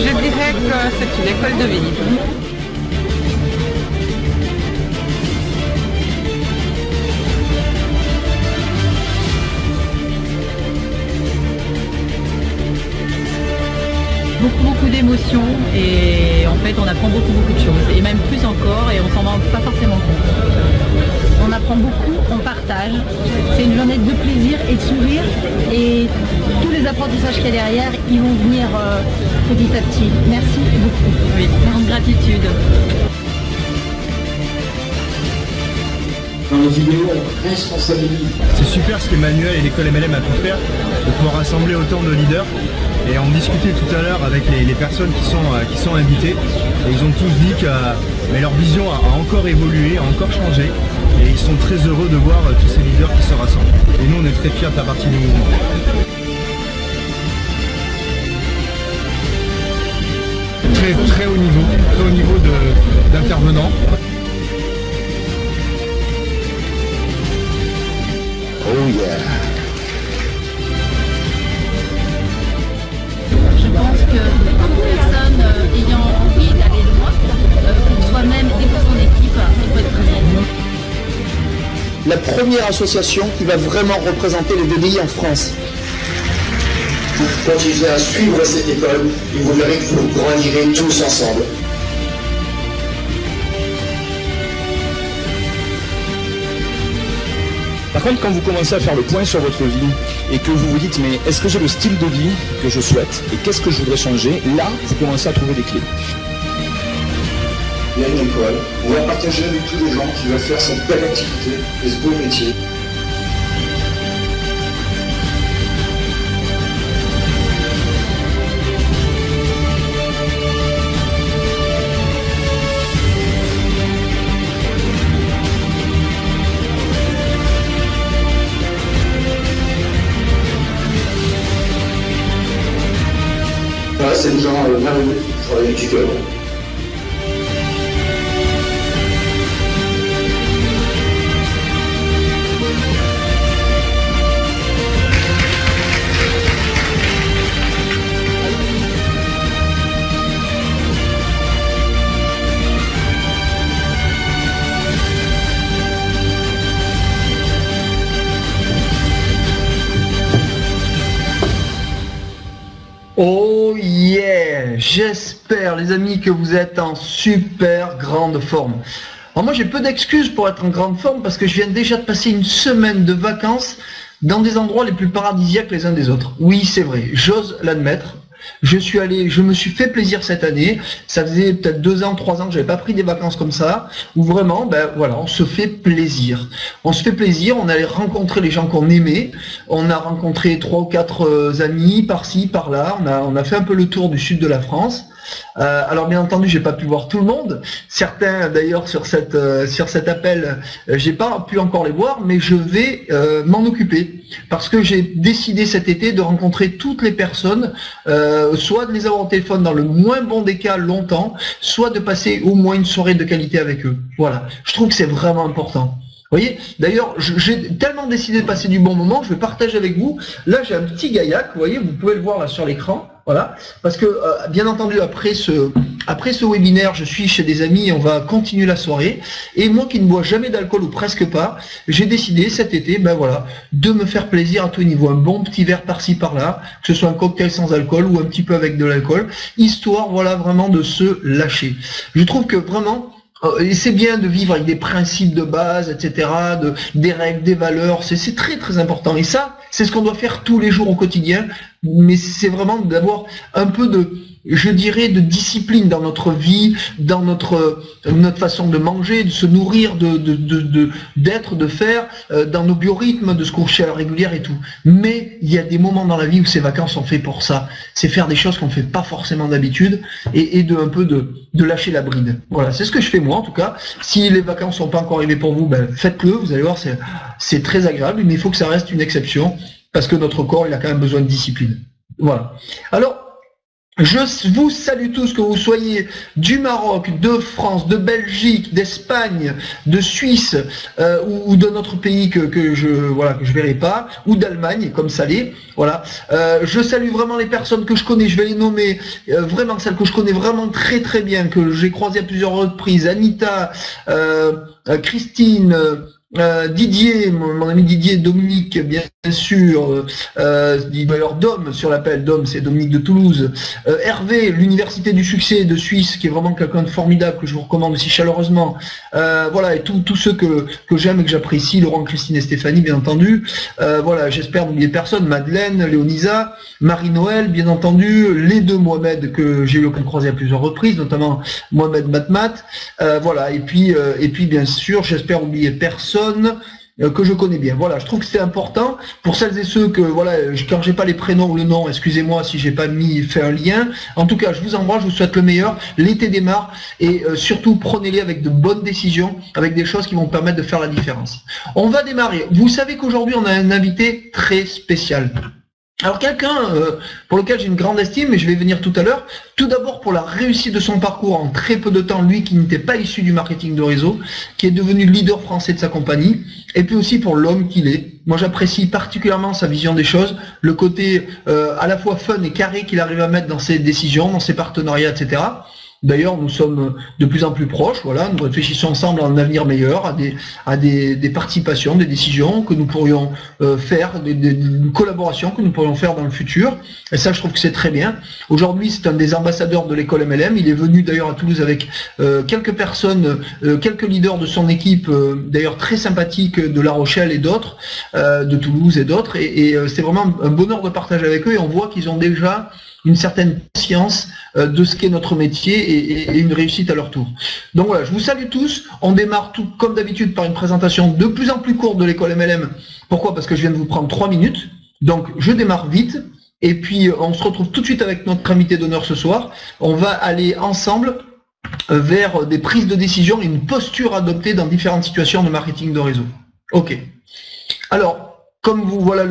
Je dirais que c'est une école de vie. Beaucoup d'émotions et en fait on apprend beaucoup de choses et même plus encore et on s'en rend pas forcément compte. On apprend beaucoup, on partage, c'est une journée de plaisir et de sourire et tous les apprentissages qu'il y a derrière ils vont venir petit à petit. Merci beaucoup. Oui, grande gratitude. Dans les vidéos, on responsabilise. C'est super ce qu'Emmanuel et l'école MLM a pu faire, de pouvoir rassembler autant de leaders. Et on discutait tout à l'heure avec les personnes qui sont invitées. Et ils ont tous dit que leur vision a encore évolué, a encore changé. Et ils sont très heureux de voir tous ces leaders qui se rassemblent. Et nous, on est très fiers de faire partie du mouvement. Très haut niveau d'intervenants. Oh yeah. Je pense que toute personne ayant envie d'aller loin, pour soi-même et pour son équipe, il faut être présent. La première association qui va vraiment représenter les VDI en France. Vous continuez à suivre cette école et vous verrez que vous grandirez tous ensemble. Par contre, quand vous commencez à faire le point sur votre vie et que vous vous dites mais est-ce que j'ai le style de vie que je souhaite et qu'est-ce que je voudrais changer, là, vous commencez à trouver des clés. Il y a une école, on va partager avec tous les gens qui veulent faire cette belle activité et ce beau métier. Voilà, c'est des gens merveilleux qui travaillent du cœur. Oh yeah! J'espère les amis que vous êtes en super grande forme. Alors moi j'ai peu d'excuses pour être en grande forme parce que je viens déjà de passer une semaine de vacances dans des endroits les plus paradisiaques les uns des autres. Oui c'est vrai, j'ose l'admettre. Je me suis fait plaisir cette année. Ça faisait peut-être 2 ans, 3 ans que j'avais pas pris des vacances comme ça, où vraiment, ben voilà, on se fait plaisir. On se fait plaisir, on allait rencontrer les gens qu'on aimait. On a rencontré 3 ou 4 amis par-ci, par-là. On a fait un peu le tour du sud de la France. Alors bien entendu, j'ai pas pu voir tout le monde. Certains d'ailleurs sur cet appel, j'ai pas pu encore les voir, mais je vais m'en occuper parce que j'ai décidé cet été de rencontrer toutes les personnes, soit de les avoir au téléphone dans le moins bon des cas longtemps, soit de passer au moins une soirée de qualité avec eux. Voilà, je trouve que c'est vraiment important. Vous voyez, d'ailleurs, j'ai tellement décidé de passer du bon moment, je vais partager avec vous. Là, j'ai un petit gaillac, vous voyez, vous pouvez le voir là sur l'écran, voilà. Parce que, bien entendu, après ce webinaire, je suis chez des amis et on va continuer la soirée. Et moi qui ne bois jamais d'alcool ou presque pas, j'ai décidé cet été, ben voilà, de me faire plaisir à tous les niveaux. Un bon petit verre par-ci par-là, que ce soit un cocktail sans alcool ou un petit peu avec de l'alcool, histoire, voilà, vraiment de se lâcher. Je trouve que vraiment, et c'est bien de vivre avec des principes de base, etc., des règles, des valeurs, c'est très très important. Et ça, c'est ce qu'on doit faire tous les jours au quotidien, mais c'est vraiment d'avoir un peu de, je dirais, de discipline dans notre vie, dans notre façon de manger, de se nourrir, d'être, de faire, dans nos biorhythmes, de se coucher à l'heure régulière et tout. Mais il y a des moments dans la vie où ces vacances sont faites pour ça. C'est faire des choses qu'on ne fait pas forcément d'habitude et un peu de lâcher la bride. Voilà, c'est ce que je fais moi en tout cas. Si les vacances sont pas encore arrivées pour vous, ben faites-le, vous allez voir, c'est très agréable, mais il faut que ça reste une exception parce que notre corps, il a quand même besoin de discipline. Voilà. Alors, Je vous salue tous, que vous soyez du Maroc, de France, de Belgique, d'Espagne, de Suisse ou d'un autre pays que je verrai pas, ou d'Allemagne comme Salé. Voilà. Je salue vraiment les personnes que je connais. Je vais les nommer vraiment celles que je connais vraiment très très bien, que j'ai croisées à plusieurs reprises. Anita, Christine. Didier, mon ami Didier, Dominique, bien sûr, d'ailleurs Dom sur l'appel, Dom c'est Dominique de Toulouse, Hervé, l'Université du Succès de Suisse, qui est vraiment quelqu'un de formidable, que je vous recommande aussi chaleureusement, voilà, et tous ceux que j'aime et que j'apprécie, Laurent, Christine et Stéphanie, bien entendu, voilà, j'espère n'oublier personne, Madeleine, Léonisa, Marie-Noël, bien entendu, les deux Mohamed que j'ai eu l'occasion de croiser à plusieurs reprises, notamment Mohamed Matmat, voilà, et puis bien sûr, j'espère oublier personne que je connais bien. Voilà, je trouve que c'est important pour celles et ceux que, voilà, quand j'ai pas les prénoms ou le nom, excusez-moi si j'ai pas fait un lien. En tout cas, je vous embrasse, je vous souhaite le meilleur. L'été démarre et surtout prenez-les avec de bonnes décisions, avec des choses qui vont permettre de faire la différence. On va démarrer. Vous savez qu'aujourd'hui, on a un invité très spécial. Alors quelqu'un pour lequel j'ai une grande estime, et je vais venir tout à l'heure, tout d'abord pour la réussite de son parcours en très peu de temps, lui qui n'était pas issu du marketing de réseau, qui est devenu leader français de sa compagnie, et puis aussi pour l'homme qu'il est. Moi j'apprécie particulièrement sa vision des choses, le côté à la fois fun et carré qu'il arrive à mettre dans ses décisions, dans ses partenariats, etc. D'ailleurs, nous sommes de plus en plus proches, voilà, nous réfléchissons ensemble à un avenir meilleur, à des participations, des décisions que nous pourrions faire, des collaborations que nous pourrions faire dans le futur. Et ça, je trouve que c'est très bien. Aujourd'hui, c'est un des ambassadeurs de l'école MLM. Il est venu d'ailleurs à Toulouse avec quelques personnes, quelques leaders de son équipe, d'ailleurs très sympathiques de La Rochelle et d'autres, de Toulouse et d'autres. Et c'est vraiment un bonheur de partager avec eux. Et on voit qu'ils ont déjà une certaine conscience de ce qu'est notre métier et une réussite à leur tour. Donc voilà, je vous salue tous. On démarre tout comme d'habitude par une présentation de plus en plus courte de l'école MLM. Pourquoi? Parce que je viens de vous prendre 3 minutes. Donc je démarre vite. Et puis on se retrouve tout de suite avec notre invité d'honneur ce soir. On va aller ensemble vers des prises de décision et une posture adoptée dans différentes situations de marketing de réseau. Ok. Alors, comme vous voilà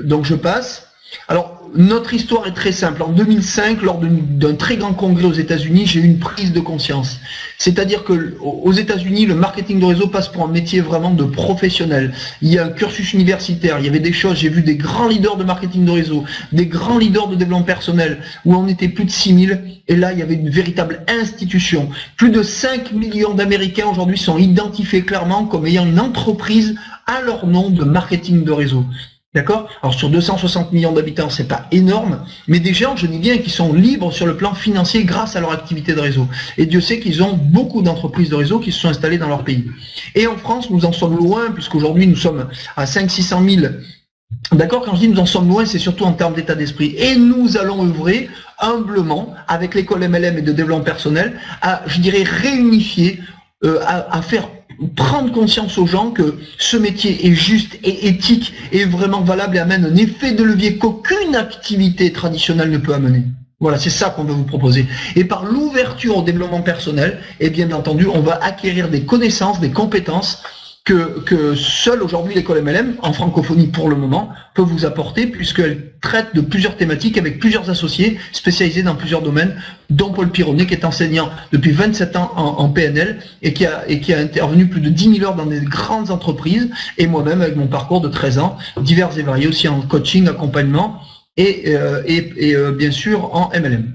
donc je passe. Alors, notre histoire est très simple. En 2005, lors d'un très grand congrès aux États-Unis, j'ai eu une prise de conscience. C'est-à-dire que aux États-Unis, le marketing de réseau passe pour un métier vraiment de professionnel. Il y a un cursus universitaire, il y avait des choses, j'ai vu des grands leaders de marketing de réseau, des grands leaders de développement personnel, où on était plus de 6000, et là, il y avait une véritable institution. Plus de 5 millions d'Américains aujourd'hui sont identifiés clairement comme ayant une entreprise à leur nom de marketing de réseau. D'accord? Alors sur 260 millions d'habitants, c'est pas énorme, mais des gens, je dis bien, qui sont libres sur le plan financier grâce à leur activité de réseau. Et Dieu sait qu'ils ont beaucoup d'entreprises de réseau qui se sont installées dans leur pays. Et en France, nous en sommes loin, puisqu'aujourd'hui nous sommes à 500-600 000. D'accord? Quand je dis nous en sommes loin, c'est surtout en termes d'état d'esprit. Et nous allons œuvrer humblement, avec l'école MLM et de développement personnel, à, je dirais, réunifier, à faire prendre conscience aux gens que ce métier est juste et éthique et vraiment valable et amène un effet de levier qu'aucune activité traditionnelle ne peut amener. Voilà, c'est ça qu'on veut vous proposer. Et par l'ouverture au développement personnel, et bien entendu, on va acquérir des connaissances, des compétences que seule aujourd'hui l'école MLM, en francophonie pour le moment, peut vous apporter, puisqu'elle traite de plusieurs thématiques avec plusieurs associés spécialisés dans plusieurs domaines, dont Paul Pironnet, qui est enseignant depuis 27 ans en PNL et qui a intervenu plus de 10 000 heures dans des grandes entreprises, et moi-même avec mon parcours de 13 ans, divers et variés aussi en coaching, accompagnement et bien sûr en MLM.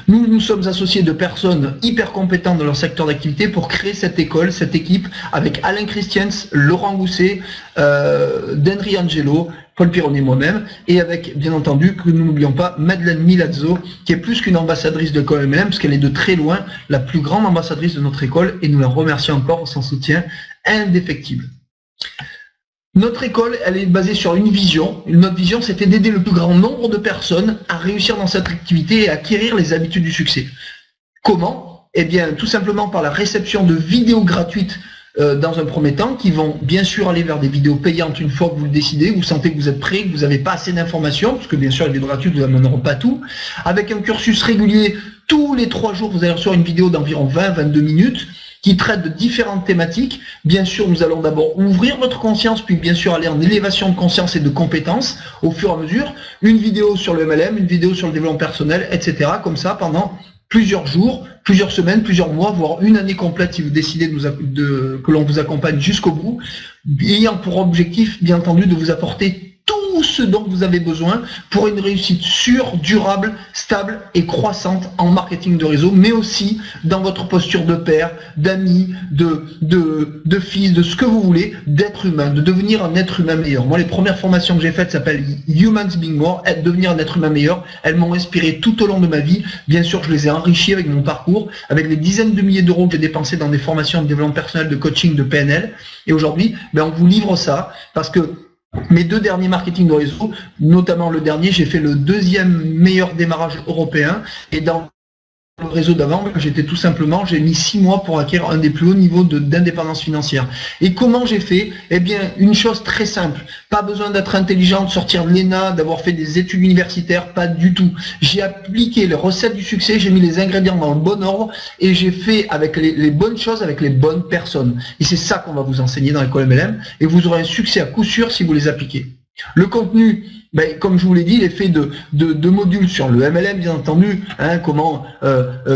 Nous nous sommes associés de personnes hyper compétentes dans leur secteur d'activité pour créer cette école, cette équipe, avec Alain Christians, Laurent Gousset, Denry Angelo, Paul Pironnet, moi-même, et avec, bien entendu, que nous n'oublions pas, Madeleine Milazzo, qui est plus qu'une ambassadrice de l'école MLM, parce qu'elle est de très loin la plus grande ambassadrice de notre école, et nous la remercions encore pour son soutien indéfectible. Notre école, elle est basée sur une vision. Notre vision, c'était d'aider le plus grand nombre de personnes à réussir dans cette activité et à acquérir les habitudes du succès. Comment? Eh bien, tout simplement par la réception de vidéos gratuites dans un premier temps, qui vont bien sûr aller vers des vidéos payantes une fois que vous le décidez, vous sentez que vous êtes prêt, que vous n'avez pas assez d'informations, parce que bien sûr les vidéos gratuites ne vous amèneront pas tout, avec un cursus régulier, tous les 3 jours, vous allez recevoir une vidéo d'environ 20-22 minutes, qui traite de différentes thématiques. Bien sûr, nous allons d'abord ouvrir votre conscience, puis bien sûr aller en élévation de conscience et de compétences au fur et à mesure. Une vidéo sur le MLM, une vidéo sur le développement personnel, etc. Comme ça, pendant plusieurs jours, plusieurs semaines, plusieurs mois, voire une année complète si vous décidez que l'on vous accompagne jusqu'au bout, ayant pour objectif, bien entendu, de vous apporter tout ce dont vous avez besoin pour une réussite sûre, durable, stable et croissante en marketing de réseau, mais aussi dans votre posture de père, d'ami, de fils, de ce que vous voulez, d'être humain, de devenir un être humain meilleur. Moi, les premières formations que j'ai faites s'appellent Humans Being More, devenir un être humain meilleur. Elles m'ont inspiré tout au long de ma vie. Bien sûr, je les ai enrichies avec mon parcours, avec les dizaines de milliers d'euros que j'ai dépensés dans des formations de développement personnel, de coaching, de PNL. Et aujourd'hui, on vous livre ça parce que mes 2 derniers marketing de réseau, notamment le dernier, j'ai fait le 2e meilleur démarrage européen. Et dans le réseau d'avant, j'ai mis 6 mois pour acquérir un des plus hauts niveaux d'indépendance financière. Et comment j'ai fait? Eh bien, une chose très simple. Pas besoin d'être intelligent, de sortir de l'ENA, d'avoir fait des études universitaires, pas du tout. J'ai appliqué les recettes du succès, j'ai mis les ingrédients dans le bon ordre et j'ai fait avec les bonnes choses, avec les bonnes personnes. Et c'est ça qu'on va vous enseigner dans l'école MLM et vous aurez un succès à coup sûr si vous les appliquez. Le contenu, comme je vous l'ai dit, il est fait de modules sur le MLM, bien entendu, comment,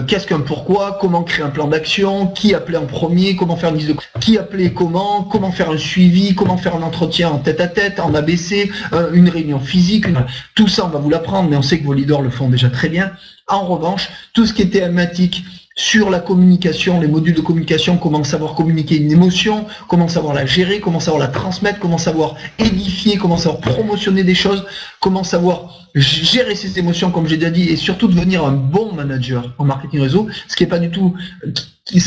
qu'est-ce qu'un pourquoi, comment créer un plan d'action, qui appeler en premier, comment faire une liste de qui appeler comment faire un suivi, comment faire un entretien en tête-à-tête, en ABC, une réunion physique, tout ça on va vous l'apprendre, mais on sait que vos leaders le font déjà très bien. En revanche, tout ce qui est thématique sur la communication, les modules de communication, comment savoir communiquer une émotion, comment savoir la gérer, comment savoir la transmettre, comment savoir édifier, comment savoir promotionner des choses, comment savoir gérer ses émotions, comme j'ai déjà dit, et surtout devenir un bon manager en marketing réseau, ce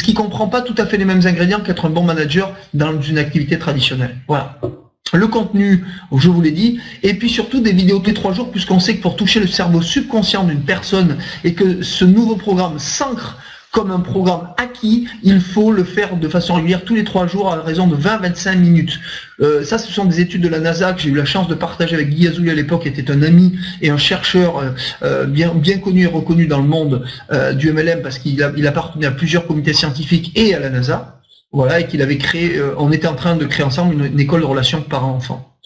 qui comprend pas tout à fait les mêmes ingrédients qu'être un bon manager dans une activité traditionnelle. Voilà. Le contenu, je vous l'ai dit, et puis surtout des vidéos tous les 3 jours, puisqu'on sait que pour toucher le cerveau subconscient d'une personne et que ce nouveau programme s'ancre comme un programme acquis, il faut le faire de façon régulière tous les 3 jours à raison de 20-25 minutes. Ça, ce sont des études de la NASA que j'ai eu la chance de partager avec Guy Azoulay à l'époque, qui était un ami et un chercheur bien connu et reconnu dans le monde du MLM, parce qu'il appartenait à plusieurs comités scientifiques et à la NASA. Voilà, et qu'il avait créé, on était en train de créer ensemble une école de relations parents-enfants.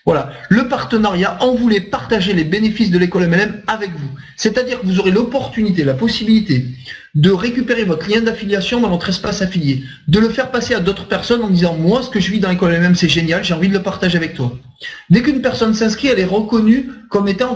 Voilà, le partenariat, on voulait partager les bénéfices de l'école MLM avec vous. C'est-à-dire que vous aurez l'opportunité, la possibilité de récupérer votre lien d'affiliation dans votre espace affilié, de le faire passer à d'autres personnes en disant « Moi, ce que je vis dans l'école MLM, c'est génial, j'ai envie de le partager avec toi ». Dès qu'une personne s'inscrit, elle est reconnue comme étant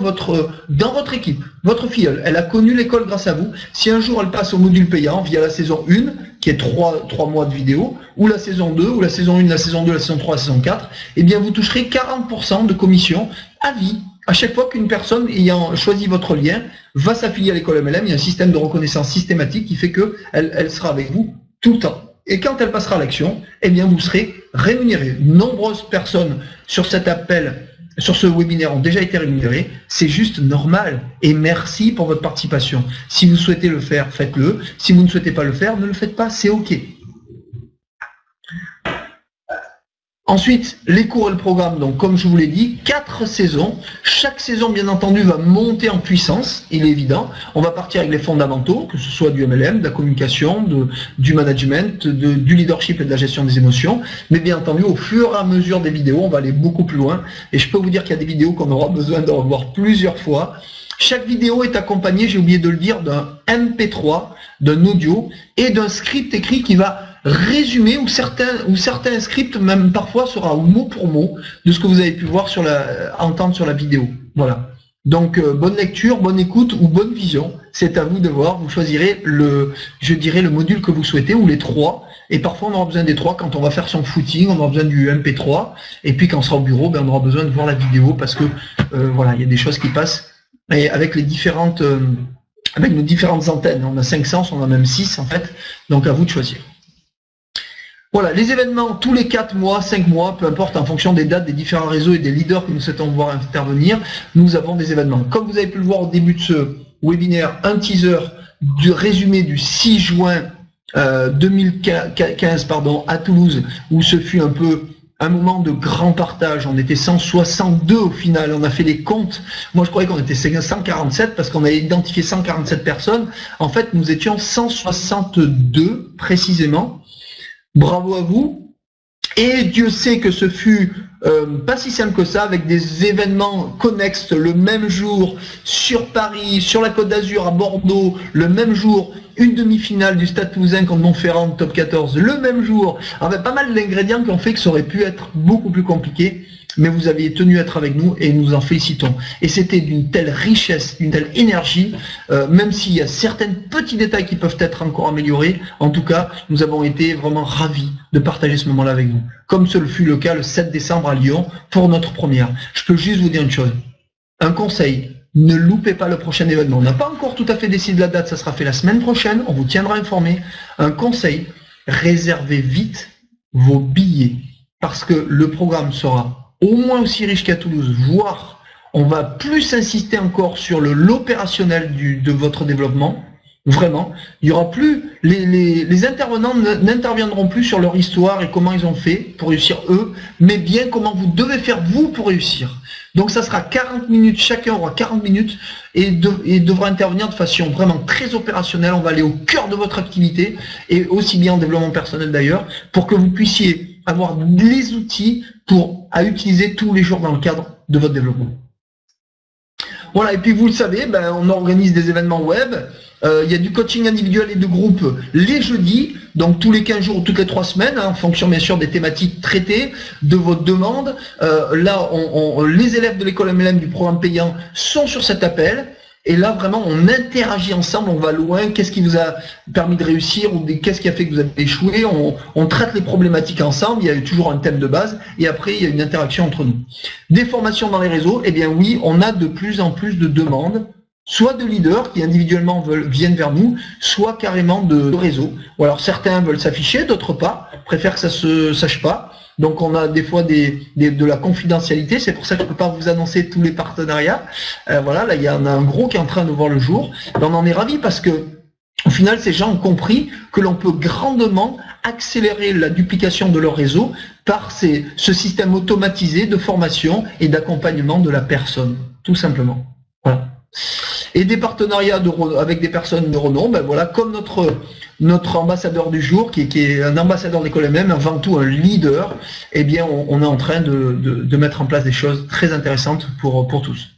dans votre équipe, votre filleule. Elle a connu l'école grâce à vous. Si un jour elle passe au module payant via la saison 1, qui est 3 mois de vidéo, ou la saison 2, ou la saison 1, la saison 2, la saison 3, la saison 4, eh bien vous toucherez 40% de commission à vie. À chaque fois qu'une personne ayant choisi votre lien va s'affilier à l'école MLM, il y a un système de reconnaissance systématique qui fait qu'elle sera avec vous tout le temps. Et quand elle passera à l'action, eh bien vous serez rémunéré. Nombreuses personnes sur cet appel, sur ce webinaire ont déjà été rémunérées. C'est juste normal. Et merci pour votre participation. Si vous souhaitez le faire, faites-le. Si vous ne souhaitez pas le faire, ne le faites pas, c'est OK. Ensuite, les cours et le programme, donc comme je vous l'ai dit, 4 saisons. Chaque saison, bien entendu, va monter en puissance, il est évident. On va partir avec les fondamentaux, que ce soit du MLM, de la communication, du management, du leadership et de la gestion des émotions. Mais bien entendu, au fur et à mesure des vidéos, on va aller beaucoup plus loin. Et je peux vous dire qu'il y a des vidéos qu'on aura besoin de revoir plusieurs fois. Chaque vidéo est accompagnée, j'ai oublié de le dire, d'un MP3, d'un audio et d'un script écrit qui va résumer, ou certains scripts même parfois sera mot pour mot de ce que vous avez pu voir entendre sur la vidéo. Voilà. Donc bonne lecture, bonne écoute ou bonne vision, c'est à vous de voir. Vous choisirez le module que vous souhaitez ou les 3. Et parfois on aura besoin des 3 quand on va faire son footing, on aura besoin du MP3. Et puis quand on sera au bureau, on aura besoin de voir la vidéo parce que voilà, il y a des choses qui passent. Et avec les différentes avec nos différentes antennes, on a 5 sens, on a même 6 en fait. Donc à vous de choisir. Voilà, les événements tous les 4 mois, 5 mois, peu importe, en fonction des dates des différents réseaux et des leaders que nous souhaitons voir intervenir, nous avons des événements. Comme vous avez pu le voir au début de ce webinaire, un teaser du résumé du 6 juin 2015 à Toulouse, où ce fut un moment de grand partage. On était 162 au final, on a fait les comptes. Moi je croyais qu'on était 147 parce qu'on a identifié 147 personnes. En fait, nous étions 162 précisément. Bravo à vous. Et Dieu sait que ce fut pas si simple que ça, avec des événements connexes le même jour sur Paris, sur la Côte d'Azur, à Bordeaux, le même jour, une demi-finale du Stade Toulousain contre Montferrand, top 14, le même jour, avec pas mal d'ingrédients qui ont fait que ça aurait pu être beaucoup plus compliqué, mais vous aviez tenu à être avec nous et nous en félicitons. Et c'était d'une telle richesse, d'une telle énergie, même s'il y a certains petits détails qui peuvent être encore améliorés, en tout cas, nous avons été vraiment ravis de partager ce moment-là avec vous. Comme ce fut le cas le 7 décembre à Lyon pour notre première. Je peux juste vous dire une chose, un conseil, ne loupez pas le prochain événement. On n'a pas encore tout à fait décidé la date, ça sera fait la semaine prochaine, on vous tiendra informé. Un conseil, réservez vite vos billets, parce que le programme sera au moins aussi riche qu'à Toulouse, voire on va plus insister encore sur l'opérationnel de votre développement. Vraiment, il y aura plus les intervenants n'interviendront plus sur leur histoire et comment ils ont fait pour réussir eux, mais bien comment vous devez faire vous pour réussir. Donc ça sera 40 minutes, chacun aura 40 minutes et devra intervenir de façon vraiment très opérationnelle. On va aller au cœur de votre activité et aussi bien en développement personnel d'ailleurs, pour que vous puissiez avoir les outils à utiliser tous les jours dans le cadre de votre développement. Voilà, et puis vous le savez, on organise des événements web. Il y a du coaching individuel et de groupe les jeudis, donc tous les 15 jours ou toutes les 3 semaines, en fonction bien sûr des thématiques traitées, de vos demandes. Là, les élèves de l'école MLM du programme payant sont sur cet appel. Et là, vraiment, on interagit ensemble, on va loin. Qu'est-ce qui vous a permis de réussir ou qu'est-ce qui a fait que vous avez échoué? On traite les problématiques ensemble. Il y a toujours un thème de base et après, il y a une interaction entre nous. Des formations dans les réseaux, eh bien oui, on a de plus en plus de demandes, soit de leaders qui individuellement viennent vers nous, soit carrément de réseaux. Ou alors certains veulent s'afficher, d'autres pas, préfèrent que ça se sache pas. Donc on a des fois de la confidentialité, c'est pour ça que je ne peux pas vous annoncer tous les partenariats. Voilà, là il y en a un gros qui est en train de voir le jour. Et on en est ravis parce que au final ces gens ont compris que l'on peut grandement accélérer la duplication de leur réseau par ce système automatisé de formation et d'accompagnement de la personne, tout simplement. Voilà. Et des partenariats avec des personnes de renom, voilà, comme notre ambassadeur du jour, qui est un ambassadeur de l'école MM, avant tout un leader, eh bien on est en train de mettre en place des choses très intéressantes pour tous.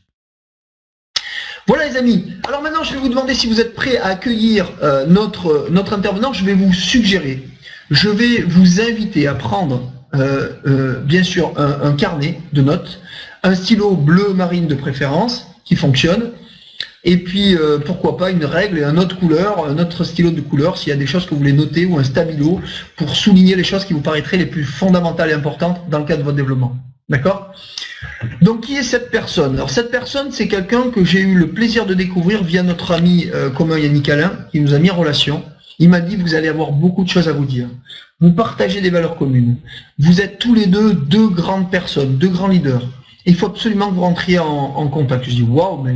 Voilà les amis, alors maintenant je vais vous demander si vous êtes prêts à accueillir notre intervenant. Je vais vous suggérer, je vais vous inviter à prendre bien sûr un carnet de notes, un stylo bleu marine de préférence qui fonctionne, et puis pourquoi pas une règle et un autre stylo de couleur s'il y a des choses que vous voulez noter, ou un stabilo pour souligner les choses qui vous paraîtraient les plus fondamentales et importantes dans le cadre de votre développement. D'accord? Donc qui est cette personne? Alors cette personne, c'est quelqu'un que j'ai eu le plaisir de découvrir via notre ami commun Yannick Alain, qui nous a mis en relation. Il m'a dit, vous allez avoir beaucoup de choses à vous dire. Vous partagez des valeurs communes. Vous êtes tous les deux grandes personnes, deux grands leaders. Il faut absolument que vous rentriez en contact. Je dis, waouh, mais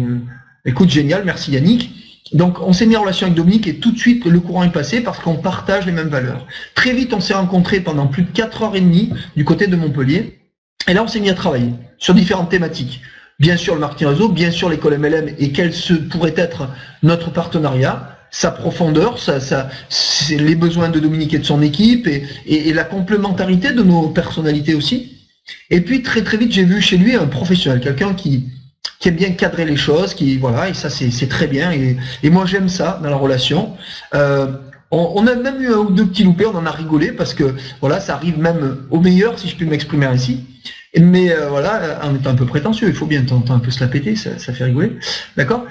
écoute, génial, merci Yannick. Donc on s'est mis en relation avec Dominique et tout de suite le courant est passé parce qu'on partage les mêmes valeurs. Très vite on s'est rencontrés pendant plus de 4h30 du côté de Montpellier. Et là on s'est mis à travailler sur différentes thématiques. Bien sûr le marketing réseau, bien sûr l'école MLM et quel pourrait être notre partenariat, sa profondeur, c'est les besoins de Dominique et de son équipe et la complémentarité de nos personnalités aussi. Et puis très vite j'ai vu chez lui un professionnel, quelqu'un qui aime bien cadrer les choses, voilà, et ça c'est très bien, et moi j'aime ça dans la relation. On a même eu un ou deux petits loupés, on en a rigolé parce que voilà, ça arrive même au meilleur si je puis m'exprimer ainsi. Mais voilà, on est un peu prétentieux, il faut bien un peu se la péter, ça fait rigoler, d'accord.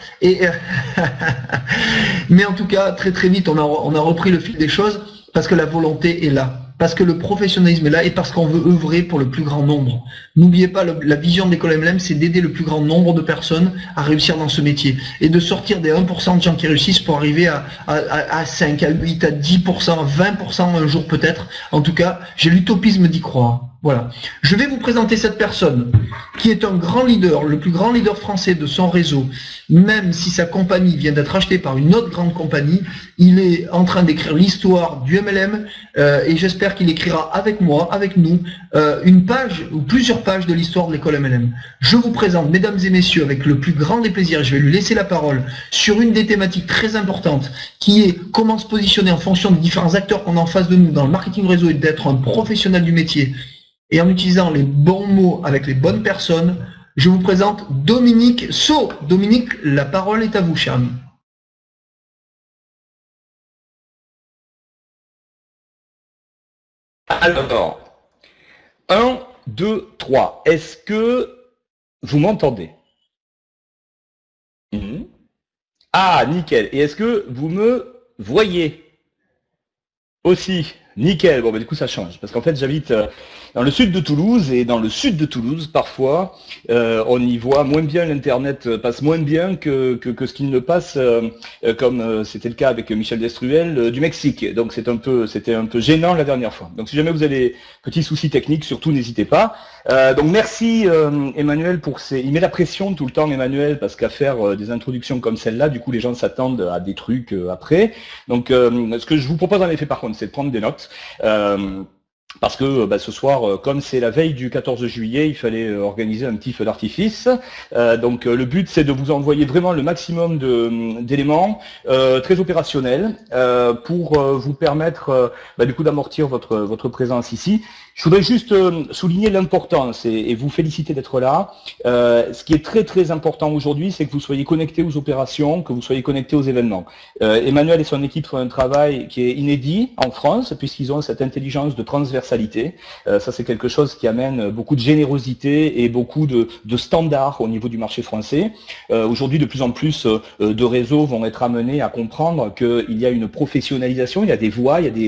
Mais en tout cas, très vite, on a repris le fil des choses parce que la volonté est là. Parce que le professionnalisme est là et parce qu'on veut œuvrer pour le plus grand nombre. N'oubliez pas, la vision de l'école MLM, c'est d'aider le plus grand nombre de personnes à réussir dans ce métier. Et de sortir des 1% de gens qui réussissent pour arriver à 5, à 8, à 10%, à 20% un jour peut-être. En tout cas, j'ai l'utopisme d'y croire. Voilà. Je vais vous présenter cette personne qui est un grand leader, le plus grand leader français de son réseau. Même si sa compagnie vient d'être achetée par une autre grande compagnie, il est en train d'écrire l'histoire du MLM et j'espère qu'il écrira avec moi, avec nous, une page ou plusieurs pages de l'histoire de l'école MLM. Je vous présente, mesdames et messieurs, avec le plus grand des plaisirs, je vais lui laisser la parole sur une des thématiques très importantes qui est comment se positionner en fonction des différents acteurs qu'on a en face de nous dans le marketing réseau et d'être un professionnel du métier. Et en utilisant les bons mots avec les bonnes personnes, je vous présente Dominique Saut. Dominique, la parole est à vous, cher ami. Alors, 1, 2, 3. Est-ce que vous m'entendez? Ah, nickel. Et est-ce que vous me voyez aussi? Nickel. Bon, bah, du coup, ça change. Parce qu'en fait, j'habite dans le sud de Toulouse. Et dans le sud de Toulouse, parfois, on y voit moins bien, l'Internet passe moins bien que ce qu'il ne passe, comme c'était le cas avec Michel Destruel, du Mexique. Donc, c'était un peu gênant la dernière fois. Donc, si jamais vous avez petits soucis techniques, surtout, n'hésitez pas. Donc, merci Emmanuel pour ces... Il met la pression tout le temps, Emmanuel, parce qu'à faire des introductions comme celle-là, du coup, les gens s'attendent à des trucs après. Donc, ce que je vous propose en effet, par contre, c'est de prendre des notes. Parce que ce soir, comme c'est la veille du 14 juillet, il fallait organiser un petit feu d'artifice. Donc le but, c'est de vous envoyer vraiment le maximum d'éléments très opérationnels pour vous permettre du coup d'amortir votre présence ici. Je voudrais juste souligner l'importance et vous féliciter d'être là. Ce qui est très très important aujourd'hui, c'est que vous soyez connectés aux opérations, que vous soyez connectés aux événements. Emmanuel et son équipe font un travail qui est inédit en France, puisqu'ils ont cette intelligence de transversalité. Ça, c'est quelque chose qui amène beaucoup de générosité et beaucoup de standards au niveau du marché français. Aujourd'hui, de plus en plus de réseaux vont être amenés à comprendre qu'il y a une professionnalisation, il y a des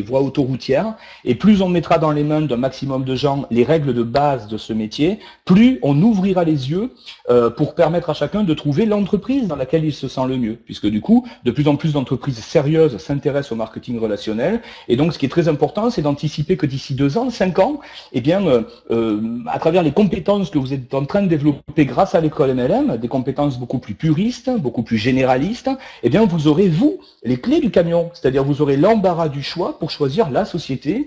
voies autoroutières, et plus on mettra dans les mains d'un maximum de gens les règles de base de ce métier, plus on ouvrira les yeux pour permettre à chacun de trouver l'entreprise dans laquelle il se sent le mieux, puisque du coup, de plus en plus d'entreprises sérieuses s'intéressent au marketing relationnel, et donc ce qui est très important, c'est d'anticiper que d'ici 2 ans, 5 ans, eh bien, à travers les compétences que vous êtes en train de développer grâce à l'école MLM, des compétences beaucoup plus puristes, beaucoup plus généralistes, eh bien, vous aurez, vous, les clés du camion, c'est-à-dire vous aurez l'embarras du choix pour choisir la société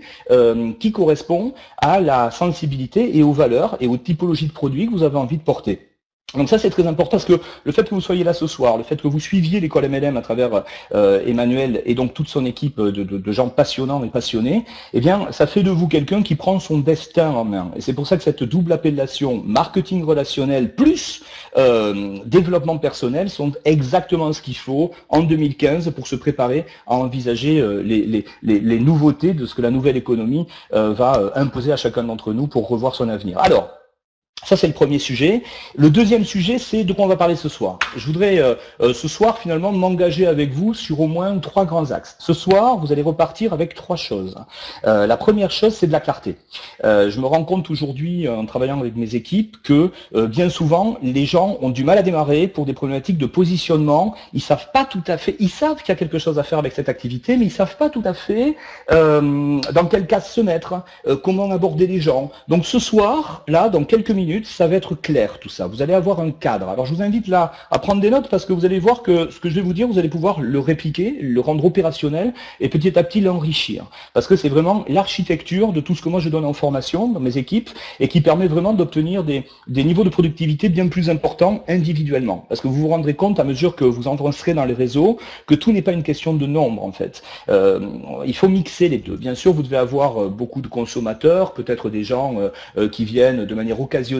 qui correspond à la sensibilité et aux valeurs et aux typologies de produits que vous avez envie de porter. Donc ça, c'est très important parce que le fait que vous soyez là ce soir, le fait que vous suiviez l'école MLM à travers Emmanuel et donc toute son équipe de gens passionnants et passionnés, eh bien, ça fait de vous quelqu'un qui prend son destin en main. Et c'est pour ça que cette double appellation marketing relationnel plus développement personnel sont exactement ce qu'il faut en 2015 pour se préparer à envisager les nouveautés de ce que la nouvelle économie va imposer à chacun d'entre nous pour revoir son avenir. Alors, ça, c'est le premier sujet. Le deuxième sujet, c'est de quoi on va parler ce soir. Je voudrais ce soir, finalement, m'engager avec vous sur au moins 3 grands axes. Ce soir, vous allez repartir avec 3 choses. La première chose, c'est de la clarté. Je me rends compte aujourd'hui, en travaillant avec mes équipes, que bien souvent, les gens ont du mal à démarrer pour des problématiques de positionnement. Ils savent pas tout à fait, ils savent qu'il y a quelque chose à faire avec cette activité, mais ils savent pas tout à fait dans quel cas se mettre, comment aborder les gens. Donc ce soir, là, dans quelques minutes, ça va être clair tout ça. Vous allez avoir un cadre. Alors je vous invite là à prendre des notes parce que vous allez voir que ce que je vais vous dire, vous allez pouvoir le répliquer, le rendre opérationnel et petit à petit l'enrichir. Parce que c'est vraiment l'architecture de tout ce que moi je donne en formation dans mes équipes et qui permet vraiment d'obtenir des niveaux de productivité bien plus importants individuellement. Parce que vous vous rendrez compte à mesure que vous avancerez dans les réseaux que tout n'est pas une question de nombre en fait. Il faut mixer les deux. Bien sûr, vous devez avoir beaucoup de consommateurs, peut-être des gens qui viennent de manière occasionnelle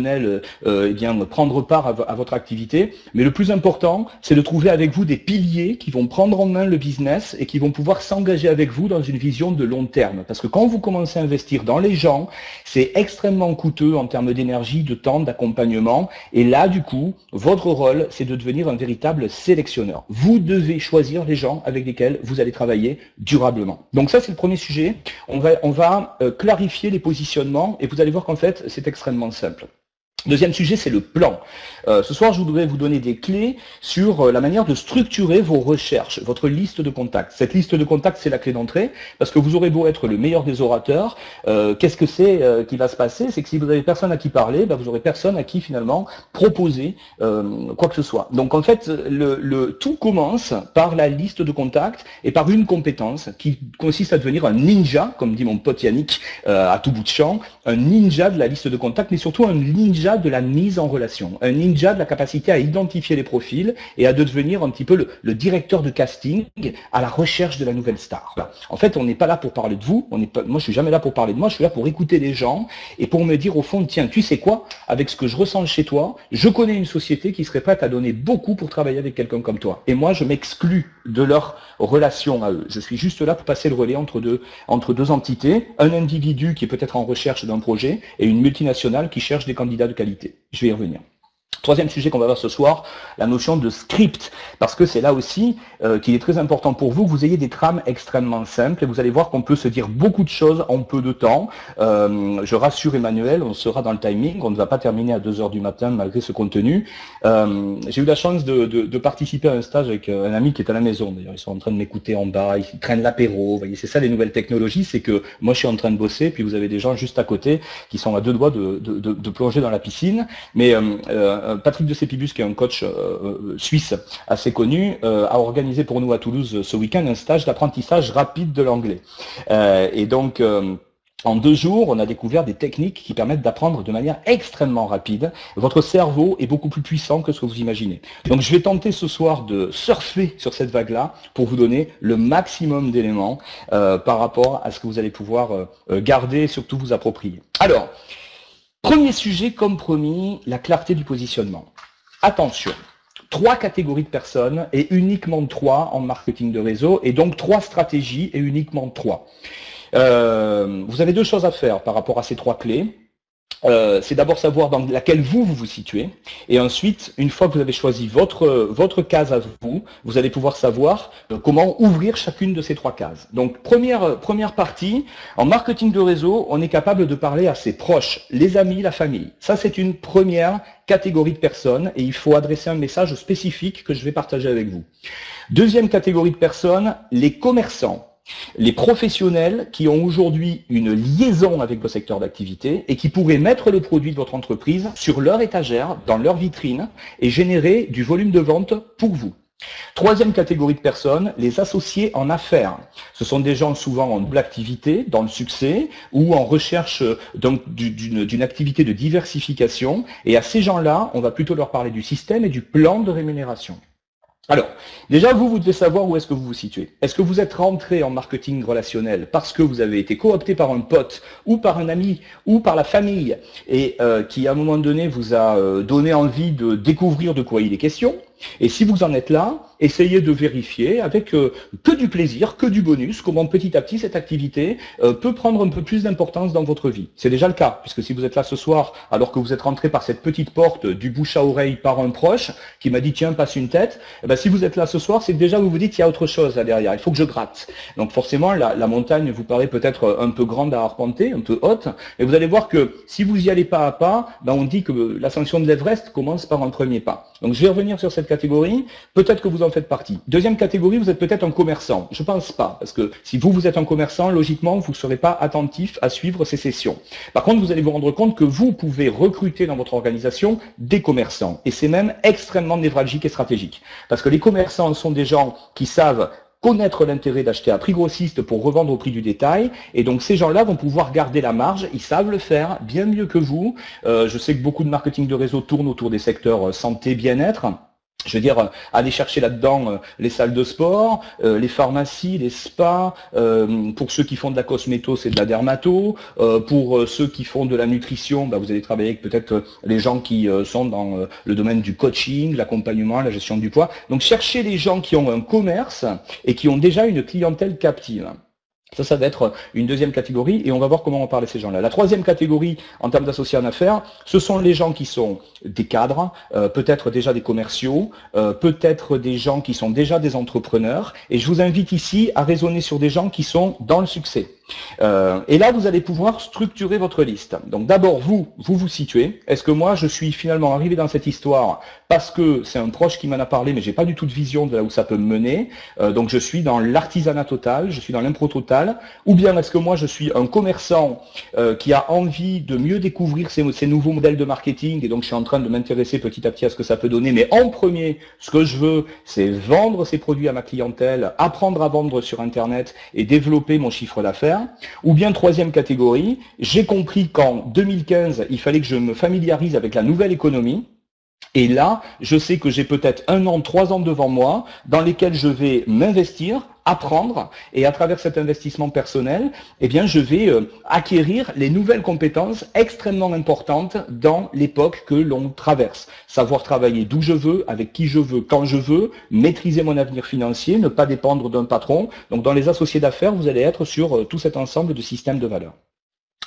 eh bien, prendre part à votre activité. Mais le plus important, c'est de trouver avec vous des piliers qui vont prendre en main le business et qui vont pouvoir s'engager avec vous dans une vision de long terme. Parce que quand vous commencez à investir dans les gens, c'est extrêmement coûteux en termes d'énergie, de temps, d'accompagnement. Et là, du coup, votre rôle, c'est de devenir un véritable sélectionneur. Vous devez choisir les gens avec lesquels vous allez travailler durablement. Donc ça, c'est le premier sujet. On va clarifier les positionnements et vous allez voir qu'en fait, c'est extrêmement simple. Deuxième sujet, c'est le plan. Ce soir, je voudrais vous donner des clés sur la manière de structurer vos recherches, votre liste de contacts. Cette liste de contacts, c'est la clé d'entrée, parce que vous aurez beau être le meilleur des orateurs, qu'est-ce que c'est qui va se passer? C'est que si vous avez personne à qui parler, vous aurez personne à qui finalement proposer quoi que ce soit. Donc en fait, tout commence par la liste de contacts et par une compétence qui consiste à devenir un ninja, comme dit mon pote Yannick à tout bout de champ, un ninja de la liste de contacts, mais surtout un ninja de la mise en relation, un ninja de la capacité à identifier les profils et à devenir un petit peu le directeur de casting à la recherche de la nouvelle star. Voilà. En fait, on n'est pas là pour parler de vous, moi je suis jamais là pour parler de moi, je suis là pour écouter les gens et pour me dire au fond, tiens, tu sais quoi, avec ce que je ressens chez toi, je connais une société qui serait prête à donner beaucoup pour travailler avec quelqu'un comme toi. Et moi, je m'exclus de leur relation à eux. Je suis juste là pour passer le relais entre deux entités, un individu qui est peut-être en recherche d'un projet et une multinationale qui cherche des candidats de qualité. Je vais y revenir. Troisième sujet qu'on va voir ce soir, la notion de script, parce que c'est là aussi qu'il est très important pour vous que vous ayez des trames extrêmement simples et vous allez voir qu'on peut se dire beaucoup de choses en peu de temps. Je rassure Emmanuel, on sera dans le timing, on ne va pas terminer à 2h du matin malgré ce contenu. J'ai eu la chance de participer à un stage avec un ami qui est à la maison, d'ailleurs ils sont en train de m'écouter en bas, ils traînent l'apéro, vous voyez, c'est ça les nouvelles technologies, c'est que moi je suis en train de bosser, puis vous avez des gens juste à côté qui sont à deux doigts de plonger dans la piscine, mais Patrick de Sépibus, qui est un coach suisse assez connu, a organisé pour nous à Toulouse ce week-end un stage d'apprentissage rapide de l'anglais. Et donc, en 2 jours, on a découvert des techniques qui permettent d'apprendre de manière extrêmement rapide. Votre cerveau est beaucoup plus puissant que ce que vous imaginez. Donc je vais tenter ce soir de surfer sur cette vague-là pour vous donner le maximum d'éléments par rapport à ce que vous allez pouvoir garder et surtout vous approprier. Alors, premier sujet, comme promis, la clarté du positionnement. Attention, 3 catégories de personnes et uniquement 3 en marketing de réseau, et donc 3 stratégies et uniquement 3. Vous avez 2 choses à faire par rapport à ces 3 clés. C'est d'abord savoir dans laquelle vous situez, et ensuite, une fois que vous avez choisi votre case à vous, vous allez pouvoir savoir comment ouvrir chacune de ces 3 cases. Donc première partie, en marketing de réseau, on est capable de parler à ses proches, les amis, la famille. Ça, c'est une première catégorie de personnes, et il faut adresser un message spécifique que je vais partager avec vous. Deuxième catégorie de personnes, les commerçants. Les professionnels qui ont aujourd'hui une liaison avec vos secteurs d'activité et qui pourraient mettre le produit de votre entreprise sur leur étagère, dans leur vitrine et générer du volume de vente pour vous. Troisième catégorie de personnes, les associés en affaires. Ce sont des gens souvent en double activité, dans le succès, ou en recherche d'une activité de diversification. Et à ces gens-là, on va plutôt leur parler du système et du plan de rémunération. Alors, déjà, vous devez savoir où est-ce que vous vous situez. Est-ce que vous êtes rentré en marketing relationnel parce que vous avez été coopté par un pote ou par un ami ou par la famille et qui, à un moment donné, vous a donné envie de découvrir de quoi il est question? Et si vous en êtes là, essayez de vérifier avec que du plaisir, que du bonus, comment petit à petit cette activité peut prendre un peu plus d'importance dans votre vie. C'est déjà le cas, puisque si vous êtes là ce soir, alors que vous êtes rentré par cette petite porte du bouche à oreille par un proche qui m'a dit tiens passe une tête, eh ben, si vous êtes là ce soir, c'est que déjà vous vous dites il y a autre chose là derrière, il faut que je gratte. Donc forcément la montagne vous paraît peut-être un peu grande à arpenter, un peu haute, et vous allez voir que si vous y allez pas à pas, ben, on dit que l'ascension de l'Everest commence par un premier pas. Donc je vais revenir sur cette catégorie, peut-être que vous en faites partie. Deuxième catégorie, vous êtes peut-être un commerçant. Je pense pas, parce que si vous êtes un commerçant, logiquement, vous ne serez pas attentif à suivre ces sessions. Par contre, vous allez vous rendre compte que vous pouvez recruter dans votre organisation des commerçants. Et c'est même extrêmement névralgique et stratégique. Parce que les commerçants sont des gens qui savent connaître l'intérêt d'acheter à prix grossiste pour revendre au prix du détail, et donc ces gens-là vont pouvoir garder la marge, ils savent le faire bien mieux que vous. Je sais que beaucoup de marketing de réseau tourne autour des secteurs santé, bien-être. Je veux dire, aller chercher là-dedans les salles de sport, les pharmacies, les spas, pour ceux qui font de la cosméto, c'est de la dermato, pour ceux qui font de la nutrition, bah, vous allez travailler avec peut-être les gens qui sont dans le domaine du coaching, l'accompagnement, la gestion du poids. Donc cherchez les gens qui ont un commerce et qui ont déjà une clientèle captive. Ça va être une deuxième catégorie et on va voir comment on parle à ces gens-là. La troisième catégorie en termes d'associés en affaires, ce sont les gens qui sont des cadres, peut-être déjà des commerciaux, peut-être des gens qui sont déjà des entrepreneurs. Et je vous invite ici à raisonner sur des gens qui sont dans le succès. Et là, vous allez pouvoir structurer votre liste. Donc d'abord, vous situez. Est-ce que moi, je suis finalement arrivé dans cette histoire parce que c'est un proche qui m'en a parlé, mais j'ai pas du tout de vision de là où ça peut me mener. Donc je suis dans l'artisanat total, je suis dans l'impro total. Ou bien est-ce que moi, je suis un commerçant qui a envie de mieux découvrir ces nouveaux modèles de marketing, et donc je suis en train de m'intéresser petit à petit à ce que ça peut donner. Mais en premier, ce que je veux, c'est vendre ces produits à ma clientèle, apprendre à vendre sur Internet et développer mon chiffre d'affaires. Ou bien troisième catégorie, j'ai compris qu'en 2015, il fallait que je me familiarise avec la nouvelle économie. Et là, je sais que j'ai peut-être 1 an, 3 ans devant moi, dans lesquels je vais m'investir, apprendre, et à travers cet investissement personnel, eh bien, je vais acquérir les nouvelles compétences extrêmement importantes dans l'époque que l'on traverse. Savoir travailler d'où je veux, avec qui je veux, quand je veux, maîtriser mon avenir financier, ne pas dépendre d'un patron. Donc, dans les associés d'affaires, vous allez être sur tout cet ensemble de systèmes de valeurs.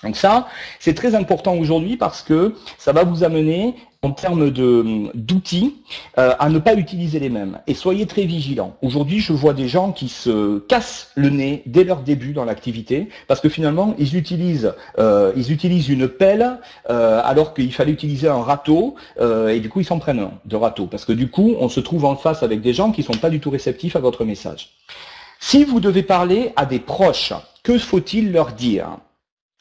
Donc ça, c'est très important aujourd'hui parce que ça va vous amener en termes d'outils à ne pas utiliser les mêmes. Et soyez très vigilants. Aujourd'hui, je vois des gens qui se cassent le nez dès leur début dans l'activité parce que finalement, ils utilisent une pelle alors qu'il fallait utiliser un râteau et du coup, ils s'en prennent un de râteau parce que du coup, on se trouve en face avec des gens qui sont pas du tout réceptifs à votre message. Si vous devez parler à des proches, que faut-il leur dire ?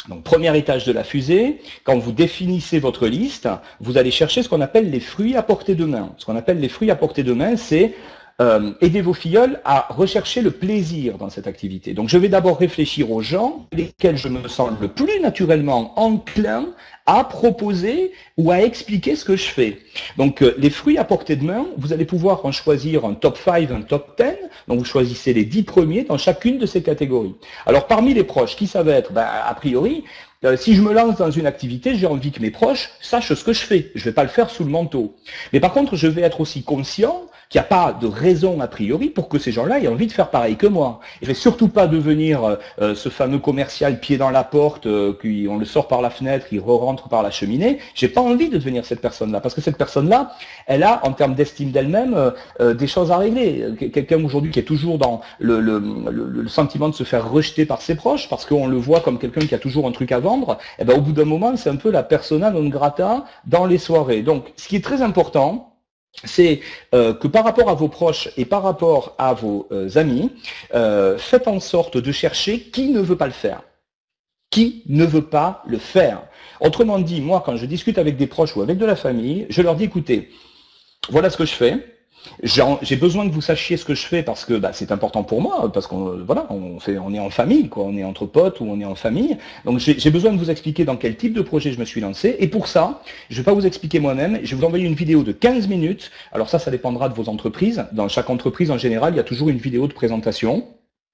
Donc, premier étage de la fusée, quand vous définissez votre liste, vous allez chercher ce qu'on appelle les fruits à portée de main. Ce qu'on appelle les fruits à portée de main, c'est aider vos filleuls à rechercher le plaisir dans cette activité. Donc, je vais d'abord réfléchir aux gens lesquels je me sens le plus naturellement enclin à proposer ou à expliquer ce que je fais. Donc, les fruits à portée de main, vous allez pouvoir en choisir un top 5, un top 10. Donc, vous choisissez les 10 premiers dans chacune de ces catégories. Alors, parmi les proches, qui ça va être ? A priori, si je me lance dans une activité, j'ai envie que mes proches sachent ce que je fais. Je ne vais pas le faire sous le manteau. Mais par contre, je vais être aussi conscient qu'il n'y a pas de raison a priori pour que ces gens-là aient envie de faire pareil que moi. Je ne vais surtout pas devenir ce fameux commercial pied dans la porte, on le sort par la fenêtre, il re-rentre par la cheminée. J'ai pas envie de devenir cette personne-là, parce que cette personne-là, elle a, en termes d'estime d'elle-même, des choses à régler. Quelqu'un aujourd'hui qui est toujours dans le sentiment de se faire rejeter par ses proches, parce qu'on le voit comme quelqu'un qui a toujours un truc à vendre, et ben au bout d'un moment, c'est un peu la persona non grata dans les soirées. Donc, ce qui est très important, c'est que par rapport à vos proches et par rapport à vos amis, faites en sorte de chercher qui ne veut pas le faire. Qui ne veut pas le faire. Autrement dit, moi, quand je discute avec des proches ou avec de la famille, je leur dis, écoutez, voilà ce que je fais. J'ai besoin que vous sachiez ce que je fais parce que c'est important pour moi, parce qu'on voilà, on est en famille, quoi, on est entre potes ou on est en famille. Donc j'ai besoin de vous expliquer dans quel type de projet je me suis lancé. Et pour ça, je vais pas vous expliquer moi-même, je vais vous envoyer une vidéo de 15 minutes. Alors ça dépendra de vos entreprises. Dans chaque entreprise, en général, il y a toujours une vidéo de présentation,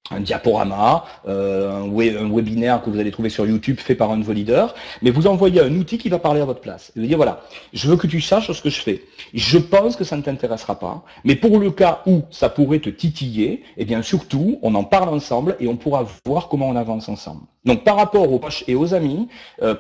un diaporama, un webinaire que vous allez trouver sur YouTube fait par un de vos leaders, mais vous envoyez un outil qui va parler à votre place. Et vous dire, voilà, je veux que tu saches ce que je fais. Je pense que ça ne t'intéressera pas, mais pour le cas où ça pourrait te titiller, eh bien surtout, on en parle ensemble et on pourra voir comment on avance ensemble. Donc par rapport aux proches et aux amis,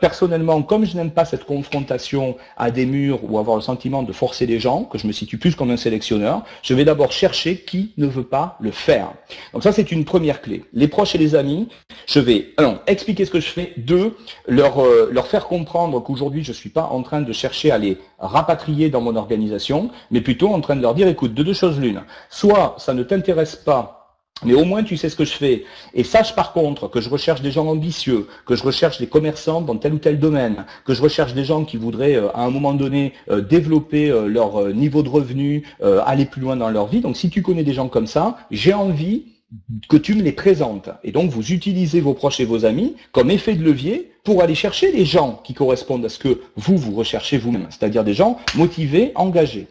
personnellement, comme je n'aime pas cette confrontation à des murs ou avoir le sentiment de forcer les gens, que je me situe plus comme un sélectionneur, je vais d'abord chercher qui ne veut pas le faire. Donc ça, c'est une première clé. Les proches et les amis, je vais, 1, expliquer ce que je fais, 2, leur faire comprendre qu'aujourd'hui, je ne suis pas en train de chercher à les rapatrier dans mon organisation, mais plutôt en train de leur dire, écoute, de deux choses l'une. Soit ça ne t'intéresse pas, mais au moins tu sais ce que je fais. Et sache par contre que je recherche des gens ambitieux, que je recherche des commerçants dans tel ou tel domaine, que je recherche des gens qui voudraient à un moment donné développer leur niveau de revenu, aller plus loin dans leur vie. Donc si tu connais des gens comme ça, j'ai envie que tu me les présentes. Et donc vous utilisez vos proches et vos amis comme effet de levier pour aller chercher les gens qui correspondent à ce que vous recherchez vous-même, c'est-à-dire des gens motivés, engagés.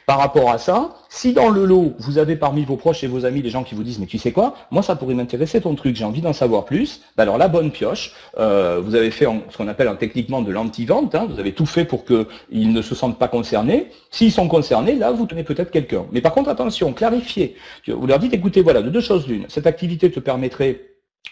Par rapport à ça, si dans le lot, vous avez parmi vos proches et vos amis des gens qui vous disent « mais tu sais quoi, moi ça pourrait m'intéresser ton truc, j'ai envie d'en savoir plus », alors la bonne pioche, vous avez fait ce qu'on appelle techniquement de l'anti-vente, vous avez tout fait pour qu'ils ne se sentent pas concernés. S'ils sont concernés, là vous tenez peut-être quelqu'un. Mais par contre attention, clarifiez, vous leur dites « écoutez, voilà, de deux choses l'une, cette activité te permettrait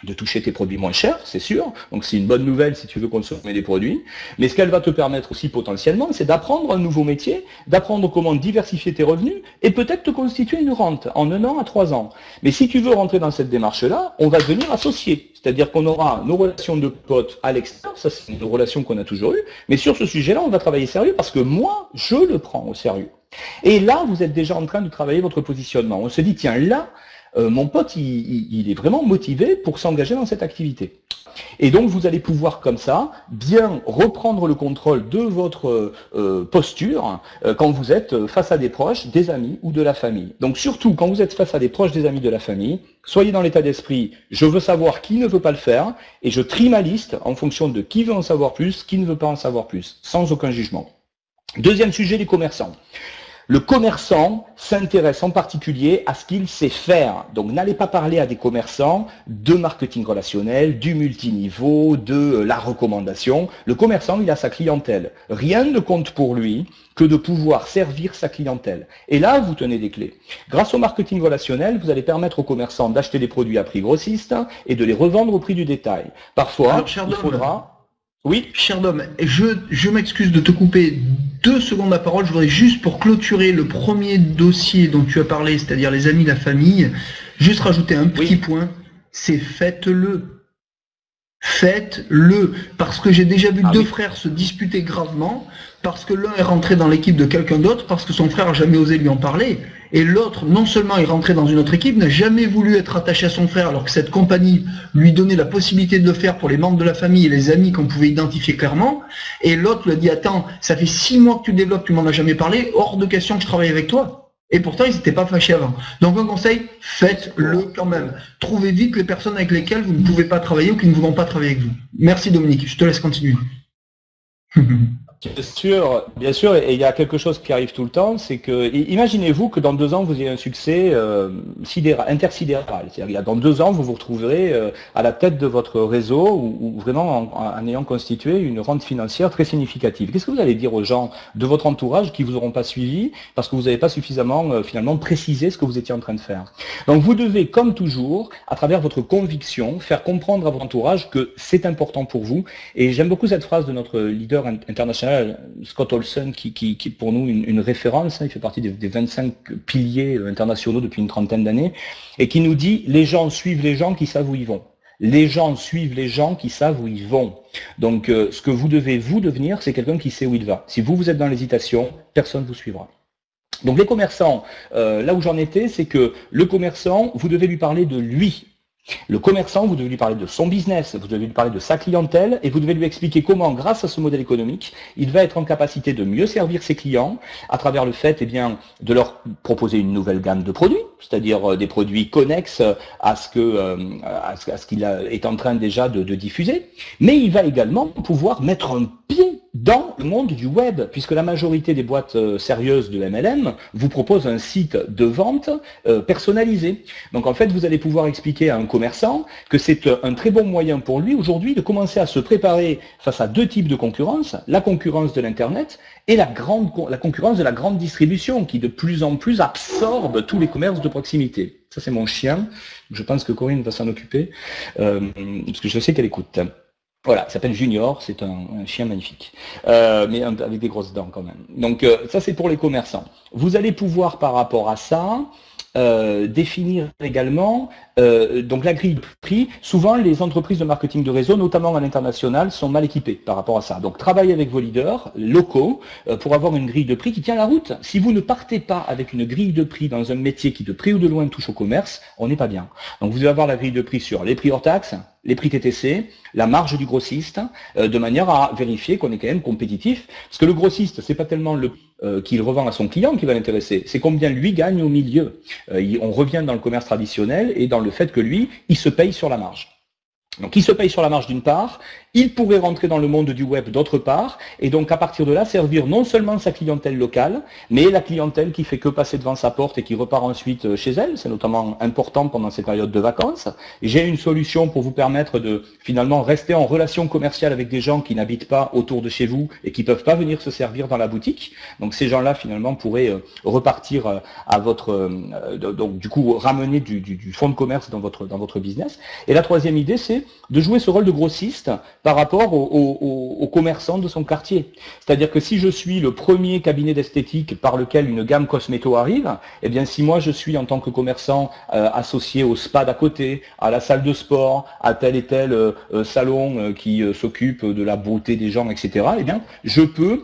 de toucher tes produits moins chers, c'est sûr. Donc c'est une bonne nouvelle si tu veux consommer des produits. Mais ce qu'elle va te permettre aussi potentiellement, c'est d'apprendre un nouveau métier, d'apprendre comment diversifier tes revenus et peut-être te constituer une rente en 1 an à 3 ans. Mais si tu veux rentrer dans cette démarche-là, on va devenir associé. C'est-à-dire qu'on aura nos relations de potes à l'extérieur, ça c'est une relation qu'on a toujours eue. Mais sur ce sujet-là, on va travailler sérieux parce que moi, je le prends au sérieux. Et là, vous êtes déjà en train de travailler votre positionnement. On se dit, tiens, là, mon pote, il est vraiment motivé pour s'engager dans cette activité. Et donc, vous allez pouvoir, comme ça, bien reprendre le contrôle de votre posture quand vous êtes face à des proches, des amis ou de la famille. Donc, surtout, quand vous êtes face à des proches, des amis, de la famille, soyez dans l'état d'esprit, je veux savoir qui ne veut pas le faire, et je trie ma liste en fonction de qui veut en savoir plus, qui ne veut pas en savoir plus, sans aucun jugement. Deuxième sujet, les commerçants. Le commerçant s'intéresse en particulier à ce qu'il sait faire. Donc n'allez pas parler à des commerçants de marketing relationnel, du multiniveau, de la recommandation. Le commerçant, il a sa clientèle. Rien ne compte pour lui que de pouvoir servir sa clientèle. Et là, vous tenez des clés. Grâce au marketing relationnel, vous allez permettre aux commerçants d'acheter des produits à prix grossiste et de les revendre au prix du détail. Parfois, alors, il faudra... Oui. Cher Dom, je m'excuse de te couper 2 secondes la parole. Je voudrais juste pour clôturer le premier dossier dont tu as parlé, c'est-à-dire les amis, la famille, juste rajouter un petit point, c'est faites-le. Faites-le. Parce que j'ai déjà vu 2 frères se disputer gravement, parce que l'un est rentré dans l'équipe de quelqu'un d'autre, parce que son frère n'a jamais osé lui en parler, et l'autre, non seulement est rentré dans une autre équipe, n'a jamais voulu être attaché à son frère, alors que cette compagnie lui donnait la possibilité de le faire pour les membres de la famille et les amis qu'on pouvait identifier clairement, et l'autre lui a dit, attends, ça fait 6 mois que tu développes, tu m'en as jamais parlé, hors de question que je travaille avec toi. Et pourtant, ils n'étaient pas fâchés avant. Donc un conseil, faites-le quand même. Trouvez vite les personnes avec lesquelles vous ne pouvez pas travailler ou qui ne voudront pas travailler avec vous. Merci Dominique, je te laisse continuer. Bien sûr, et il y a quelque chose qui arrive tout le temps, c'est que, imaginez-vous que dans 2 ans, vous ayez un succès intersidéral. C'est-à-dire dans 2 ans, vous vous retrouverez à la tête de votre réseau ou vraiment en ayant constitué une rente financière très significative. Qu'est-ce que vous allez dire aux gens de votre entourage qui vous auront pas suivi parce que vous n'avez pas suffisamment finalement précisé ce que vous étiez en train de faire? Donc vous devez, comme toujours, à travers votre conviction, faire comprendre à votre entourage que c'est important pour vous. Et j'aime beaucoup cette phrase de notre leader international, Scott Olson, qui est pour nous une référence. Il fait partie des 25 piliers internationaux depuis une 30aine d'années, et qui nous dit: les gens suivent les gens qui savent où ils vont. Les gens suivent les gens qui savent où ils vont. Donc ce que vous devez vous devenir, c'est quelqu'un qui sait où il va. Si vous êtes dans l'hésitation, personne ne vous suivra. Donc les commerçants, là où j'en étais, c'est que le commerçant, vous devez lui parler de lui. Le commerçant, vous devez lui parler de son business, vous devez lui parler de sa clientèle, et vous devez lui expliquer comment, grâce à ce modèle économique, il va être en capacité de mieux servir ses clients à travers le fait de leur proposer une nouvelle gamme de produits, c'est-à-dire des produits connexes à ce qu'il est en train déjà de diffuser, mais il va également pouvoir mettre un pied dans le monde du web, puisque la majorité des boîtes sérieuses de MLM vous proposent un site de vente personnalisé. Donc en fait, vous allez pouvoir expliquer à un commerçant que c'est un très bon moyen pour lui aujourd'hui de commencer à se préparer face à 2 types de concurrence, la concurrence de l'Internet et la concurrence de la grande distribution qui de plus en plus absorbe tous les commerces de proximité. Ça c'est mon chien, je pense que Corinne va s'en occuper, parce que je sais qu'elle écoute. Voilà, il s'appelle Junior, c'est un chien magnifique, mais avec des grosses dents quand même. Donc ça c'est pour les commerçants. Vous allez pouvoir par rapport à ça définir également donc la grille de prix. Souvent les entreprises de marketing de réseau, notamment à l'international, sont mal équipées par rapport à ça. Donc travaillez avec vos leaders locaux pour avoir une grille de prix qui tient la route. Si vous ne partez pas avec une grille de prix dans un métier qui de près ou de loin touche au commerce, on n'est pas bien. Donc vous devez avoir la grille de prix sur les prix hors taxes, les prix TTC, la marge du grossiste, de manière à vérifier qu'on est quand même compétitif. Parce que le grossiste, c'est pas tellement le qu'il revend à son client qui va l'intéresser, c'est combien lui gagne au milieu. On revient dans le commerce traditionnel et dans le fait que lui, il se paye sur la marge. Donc il se paye sur la marge d'une part, il pourrait rentrer dans le monde du web d'autre part, et donc à partir de là servir non seulement sa clientèle locale, mais la clientèle qui fait que passer devant sa porte et qui repart ensuite chez elle. C'est notamment important pendant ces périodes de vacances. J'ai une solution pour vous permettre de finalement rester en relation commerciale avec des gens qui n'habitent pas autour de chez vous et qui ne peuvent pas venir se servir dans la boutique. Donc ces gens-là finalement pourraient repartir à votre, donc du coup ramener du fonds de commerce dans votre business. Et la troisième idée, c'est de jouer ce rôle de grossiste par rapport aux commerçants de son quartier. C'est-à-dire que si je suis le premier cabinet d'esthétique par lequel une gamme cosméto arrive, eh bien si moi je suis en tant que commerçant associé au spa d'à côté, à la salle de sport, à tel et tel salon qui s'occupe de la beauté des gens, etc., eh bien je peux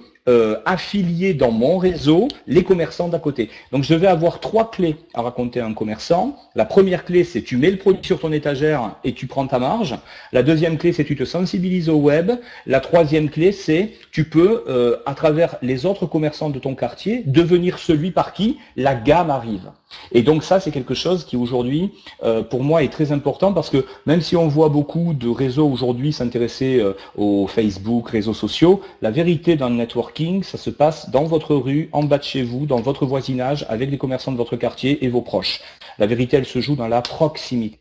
affilier dans mon réseau les commerçants d'à côté. Donc je vais avoir 3 clés à raconter à un commerçant. La première clé, c'est tu mets le produit sur ton étagère et tu prends ta marge. La deuxième clé, c'est tu te sensibilises au web. La troisième clé, c'est tu peux, à travers les autres commerçants de ton quartier, devenir celui par qui la gamme arrive. Et donc ça, c'est quelque chose qui aujourd'hui, pour moi, est très important parce que même si on voit beaucoup de réseaux aujourd'hui s'intéresser aux Facebook, réseaux sociaux, la vérité d'un networking, ça se passe dans votre rue, en bas de chez vous, dans votre voisinage, avec les commerçants de votre quartier et vos proches. La vérité, elle se joue dans la proximité.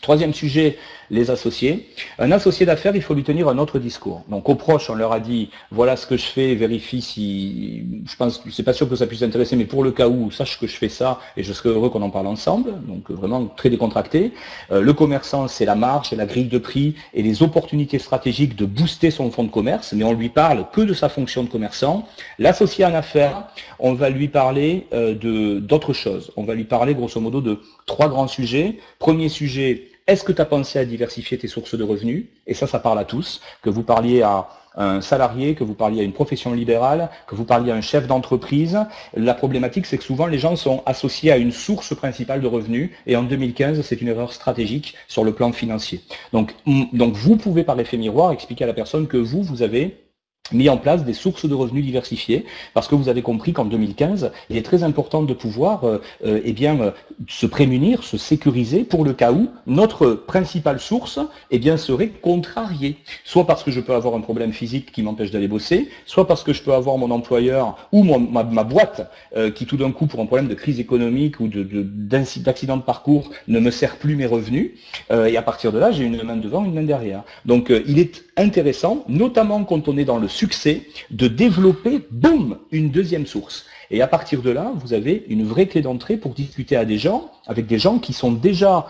Troisième sujet, les associés. Un associé d'affaires, il faut lui tenir un autre discours. Donc aux proches, on leur a dit, voilà ce que je fais, vérifie si, je pense, c'est pas sûr que ça puisse intéresser, mais pour le cas où, sache que je fais ça et je serais heureux qu'on en parle ensemble. Donc vraiment très décontracté. Le commerçant, c'est la marge, c'est la grille de prix et les opportunités stratégiques de booster son fonds de commerce, mais on lui parle que de sa fonction de commerçant. L'associé en affaires, on va lui parler d'autres choses. On va lui parler grosso modo de 3 grands sujets. Premier sujet, est-ce que tu as pensé à diversifier tes sources de revenus? Et ça parle à tous. Que vous parliez à un salarié, que vous parliez à une profession libérale, que vous parliez à un chef d'entreprise. La problématique, c'est que souvent les gens sont associés à une source principale de revenus. Et en 2015, c'est une erreur stratégique sur le plan financier. Donc vous pouvez par effet miroir expliquer à la personne que vous avez mis en place des sources de revenus diversifiées, parce que vous avez compris qu'en 2015, il est très important de pouvoir se prémunir, se sécuriser pour le cas où notre principale source serait contrariée. Soit parce que je peux avoir un problème physique qui m'empêche d'aller bosser, soit parce que je peux avoir mon employeur ou ma boîte qui tout d'un coup, pour un problème de crise économique ou d'accident de parcours, ne me sert plus mes revenus. Et à partir de là, j'ai une main devant, une main derrière. Donc il est intéressant, notamment quand on est dans le succès, de développer, boum, une deuxième source. Et à partir de là, vous avez une vraie clé d'entrée pour discuter avec des gens qui sont déjà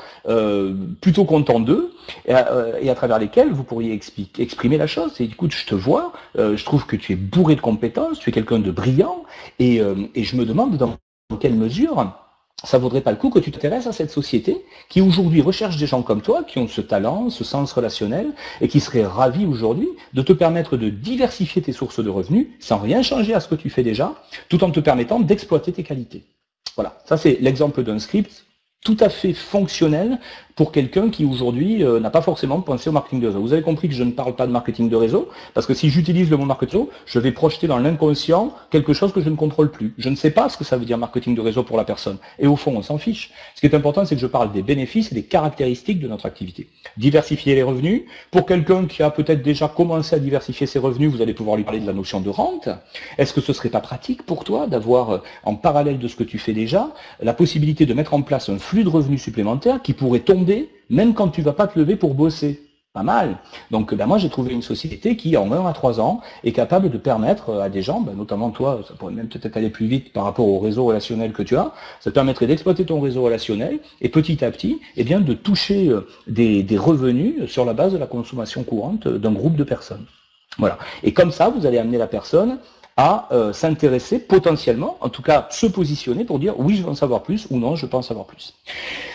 plutôt contents d'eux et à travers lesquels vous pourriez exprimer la chose. Et écoute, je te vois, je trouve que tu es bourré de compétences, tu es quelqu'un de brillant et je me demande dans quelle mesure ça vaudrait pas le coup que tu t'intéresses à cette société qui aujourd'hui recherche des gens comme toi, qui ont ce talent, ce sens relationnel, et qui seraient ravis aujourd'hui de te permettre de diversifier tes sources de revenus sans rien changer à ce que tu fais déjà, tout en te permettant d'exploiter tes qualités. Voilà, ça c'est l'exemple d'un script tout à fait fonctionnel pour quelqu'un qui aujourd'hui n'a pas forcément pensé au marketing de réseau. Vous avez compris que je ne parle pas de marketing de réseau, parce que si j'utilise le mot marketing, je vais projeter dans l'inconscient quelque chose que je ne contrôle plus. Je ne sais pas ce que ça veut dire marketing de réseau pour la personne. Et au fond, on s'en fiche. Ce qui est important, c'est que je parle des bénéfices et des caractéristiques de notre activité. Diversifier les revenus. Pour quelqu'un qui a peut-être déjà commencé à diversifier ses revenus, vous allez pouvoir lui parler de la notion de rente. Est-ce que ce serait pas pratique pour toi d'avoir, en parallèle de ce que tu fais déjà, la possibilité de mettre en place un flux de revenus supplémentaires qui pourrait tomber même quand tu vas pas te lever pour bosser? Pas mal. Donc moi j'ai trouvé une société qui en 1 à 3 ans est capable de permettre à des gens, notamment toi, ça pourrait même peut-être aller plus vite par rapport au réseau relationnel que tu as, ça te permettrait d'exploiter ton réseau relationnel et petit à petit de toucher des revenus sur la base de la consommation courante d'un groupe de personnes. Voilà. Et comme ça, vous allez amener la personne à s'intéresser potentiellement, en tout cas se positionner pour dire oui je veux en savoir plus ou non je peux en savoir plus.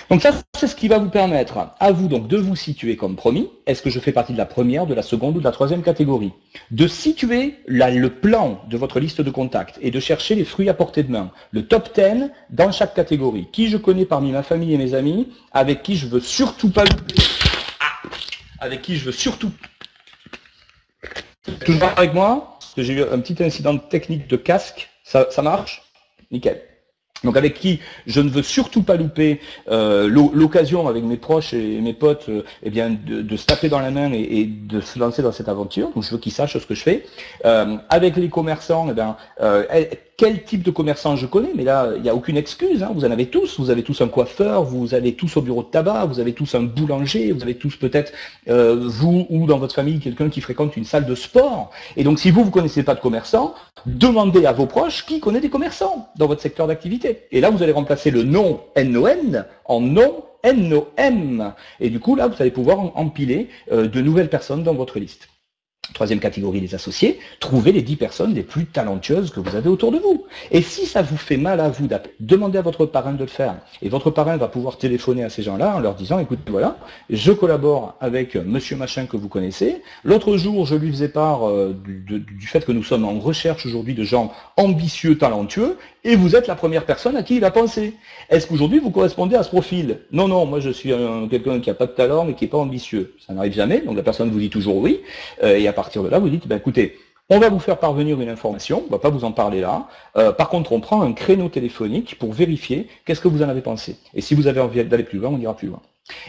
Donc ça c'est ce qui va vous permettre à vous donc de vous situer comme promis. Est-ce que je fais partie de la première, de la seconde ou de la troisième catégorie? De situer le plan de votre liste de contacts et de chercher les fruits à portée de main, le top 10 dans chaque catégorie. Qui je connais parmi ma famille et mes amis, avec qui je veux surtout pas avec qui je veux surtout toujours avec moi. J'ai eu un petit incident technique de casque, ça marche? Nickel. Donc avec qui je ne veux surtout pas louper l'occasion avec mes proches et mes potes eh bien de se taper dans la main et de se lancer dans cette aventure. Donc je veux qu'ils sachent ce que je fais. Avec les commerçants, eh bien, quel type de commerçant je connais, mais là il n'y a aucune excuse, hein. Vous en avez tous. Vous avez tous un coiffeur, vous avez tous au bureau de tabac, vous avez tous un boulanger, vous avez tous peut-être vous ou dans votre famille quelqu'un qui fréquente une salle de sport. Et donc si vous connaissez pas de commerçants, demandez à vos proches qui connaît des commerçants dans votre secteur d'activité. Et là, vous allez remplacer le nom N-O-N en nom N-O-M. Et du coup, là, vous allez pouvoir empiler de nouvelles personnes dans votre liste. Troisième catégorie, les associés, trouvez les 10 personnes les plus talentueuses que vous avez autour de vous. Et si ça vous fait mal à vous d'appeler, demandez à votre parrain de le faire. Et votre parrain va pouvoir téléphoner à ces gens-là en leur disant, écoute, voilà, je collabore avec monsieur machin que vous connaissez. L'autre jour, je lui faisais part du fait que nous sommes en recherche aujourd'hui de gens ambitieux, talentueux, et vous êtes la première personne à qui il a pensé. Est-ce qu'aujourd'hui, vous correspondez à ce profil? Non, non, moi je suis quelqu'un qui n'a pas de talent, mais qui n'est pas ambitieux. Ça n'arrive jamais, donc la personne vous dit toujours oui, et à partir de là, vous dites, ben, écoutez, on va vous faire parvenir une information, on ne va pas vous en parler là. Par contre, on prend un créneau téléphonique pour vérifier qu'est-ce que vous en avez pensé. Et si vous avez envie d'aller plus loin, on ira plus loin.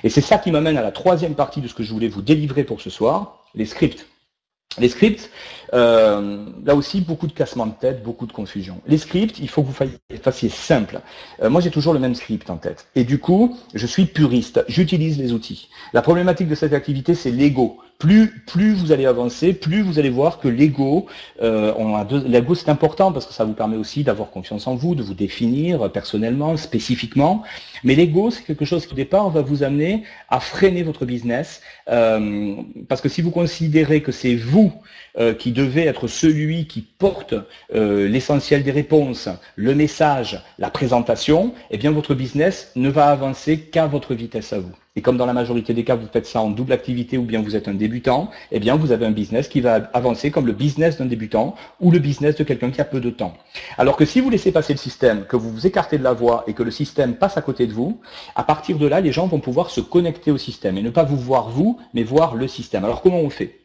Et c'est ça qui m'amène à la troisième partie de ce que je voulais vous délivrer pour ce soir, les scripts. Les scripts, là aussi, beaucoup de cassement de tête, beaucoup de confusion. Les scripts, il faut que vous fassiez simple. Moi, j'ai toujours le même script en tête. Et du coup, je suis puriste. J'utilise les outils. La problématique de cette activité, c'est l'ego. Plus vous allez avancer, plus vous allez voir que l'ego, l'ego c'est important parce que ça vous permet aussi d'avoir confiance en vous, de vous définir personnellement, spécifiquement. Mais l'ego, c'est quelque chose qui au départ va vous amener à freiner votre business parce que si vous considérez que c'est vous qui devez être celui qui porte l'essentiel des réponses, le message, la présentation, eh bien votre business ne va avancer qu'à votre vitesse à vous. Et comme dans la majorité des cas, vous faites ça en double activité ou bien vous êtes un débutant, eh bien vous avez un business qui va avancer comme le business d'un débutant ou le business de quelqu'un qui a peu de temps. Alors que si vous laissez passer le système, que vous vous écartez de la voie et que le système passe à côté de vous, à partir de là, les gens vont pouvoir se connecter au système et ne pas vous voir vous, mais voir le système. Alors comment on fait?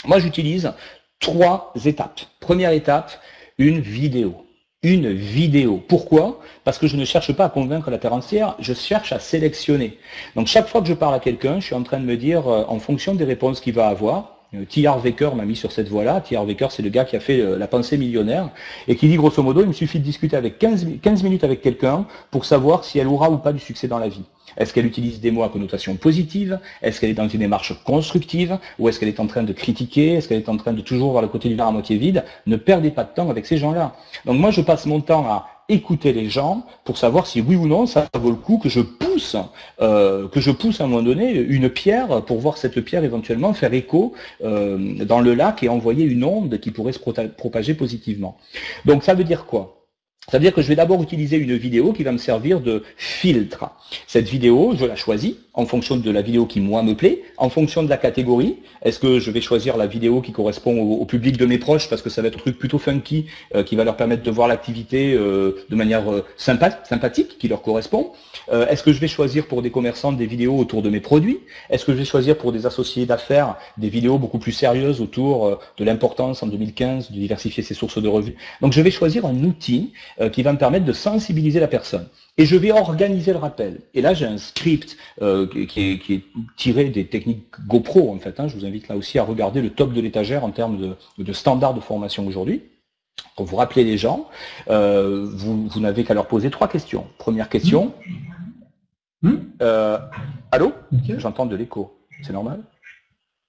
Moi, j'utilise 3 étapes. Première étape, une vidéo. Une vidéo. Pourquoi? Parce que je ne cherche pas à convaincre la terre entière, je cherche à sélectionner. Donc chaque fois que je parle à quelqu'un, je suis en train de me dire, en fonction des réponses qu'il va avoir, T. Harv Eker m'a mis sur cette voie-là. T. Harv Eker, c'est le gars qui a fait la pensée millionnaire et qui dit grosso modo, il me suffit de discuter avec 15 minutes avec quelqu'un pour savoir si elle aura ou pas du succès dans la vie. Est-ce qu'elle utilise des mots à connotation positive? Est-ce qu'elle est dans une démarche constructive? Ou est-ce qu'elle est en train de critiquer? Est-ce qu'elle est en train de toujours voir le côté du verre à moitié vide? Ne perdez pas de temps avec ces gens-là. Donc moi, je passe mon temps à écouter les gens pour savoir si oui ou non ça vaut le coup que je pousse à un moment donné une pierre pour voir cette pierre éventuellement faire écho dans le lac et envoyer une onde qui pourrait se propager positivement. Donc ça veut dire quoi? Ça veut dire que je vais d'abord utiliser une vidéo qui va me servir de filtre. Cette vidéo, je la choisis en fonction de la vidéo qui, moi, me plaît, en fonction de la catégorie. Est-ce que je vais choisir la vidéo qui correspond au public de mes proches parce que ça va être un truc plutôt funky qui va leur permettre de voir l'activité de manière sympathique, qui leur correspond? Est-ce que je vais choisir pour des commerçants des vidéos autour de mes produits? Est-ce que je vais choisir pour des associés d'affaires des vidéos beaucoup plus sérieuses autour de l'importance en 2015 de diversifier ses sources de revenus? Donc je vais choisir un outil qui va me permettre de sensibiliser la personne. Et je vais organiser le rappel. Et là, j'ai un script qui est tiré des techniques GoPro, en fait. Je vous invite là aussi à regarder le top de l'étagère en termes de standards de formation aujourd'hui. Quand vous rappelez les gens, vous n'avez qu'à leur poser 3 questions. Première question. Allô? J'entends de l'écho. C'est normal?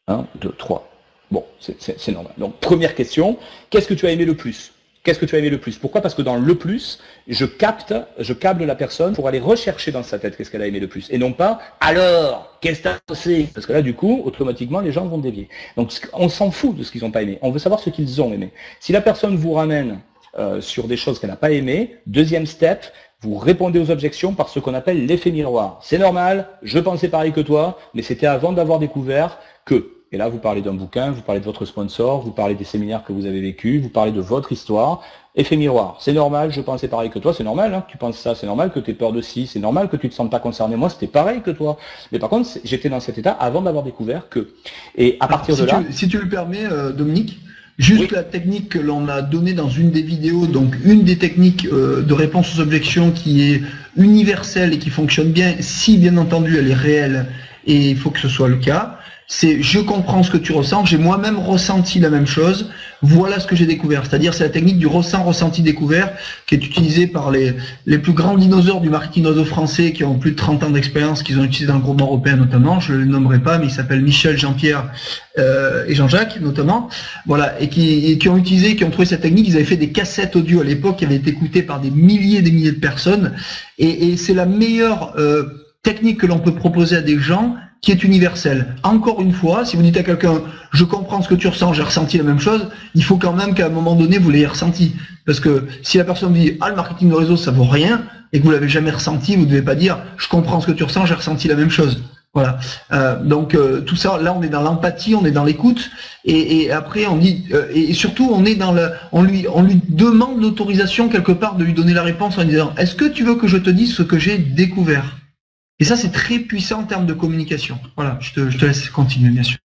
1, 2, 3. Bon, c'est normal. Donc, première question. Qu'est-ce que tu as aimé le plus? Qu'est-ce que tu as aimé le plus? Pourquoi? Parce que dans le plus, je câble la personne pour aller rechercher dans sa tête qu'est-ce qu'elle a aimé le plus. Et non pas, alors, qu'est-ce que tu as pensé? Parce que là, du coup, automatiquement, les gens vont dévier. Donc, on s'en fout de ce qu'ils n'ont pas aimé. On veut savoir ce qu'ils ont aimé. Si la personne vous ramène sur des choses qu'elle n'a pas aimées, deuxième step, vous répondez aux objections par ce qu'on appelle l'effet miroir. C'est normal, je pensais pareil que toi, mais c'était avant d'avoir découvert que... Et là, vous parlez d'un bouquin, vous parlez de votre sponsor, vous parlez des séminaires que vous avez vécus, vous parlez de votre histoire. Effet miroir. C'est normal, je pensais pareil que toi, c'est normal, que tu penses ça, c'est normal que tu aies peur de ci, c'est normal que tu ne te sentes pas concerné. Moi, c'était pareil que toi. Mais par contre, j'étais dans cet état avant d'avoir découvert que. Et à partir de là... Si tu le permets, Dominique, Juste la technique que l'on a donnée dans une des vidéos, donc une des techniques de réponse aux objections qui est universelle et qui fonctionne bien, si bien entendu elle est réelle, et il faut que ce soit le cas, c'est je comprends ce que tu ressens, j'ai moi-même ressenti la même chose, voilà ce que j'ai découvert. C'est-à-dire c'est la technique du ressenti découvert qui est utilisée par les plus grands dinosaures du marketing oiseau français qui ont plus de 30 ans d'expérience, qu'ils ont utilisé dans le groupe européen notamment, je ne les nommerai pas, mais ils s'appellent Michel, Jean-Pierre et Jean-Jacques notamment, voilà, et qui ont utilisé, qui ont trouvé cette technique. Ils avaient fait des cassettes audio à l'époque qui avaient été écoutées par des milliers et des milliers de personnes, et c'est la meilleure technique que l'on peut proposer à des gens, qui est universelle. Encore une fois, si vous dites à quelqu'un « je comprends ce que tu ressens, j'ai ressenti la même chose », il faut quand même qu'à un moment donné, vous l'ayez ressenti. Parce que si la personne dit « ah, le marketing de réseau, ça vaut rien », et que vous l'avez jamais ressenti, vous ne devez pas dire « je comprends ce que tu ressens, j'ai ressenti la même chose ». Voilà. Donc tout ça, là, on est dans l'empathie, on est dans l'écoute, et après on dit, et surtout on est dans on lui demande l'autorisation quelque part de lui donner la réponse en disant « est-ce que tu veux que je te dise ce que j'ai découvert ?» Et ça, c'est très puissant en termes de communication. Voilà, je te laisse continuer, bien sûr.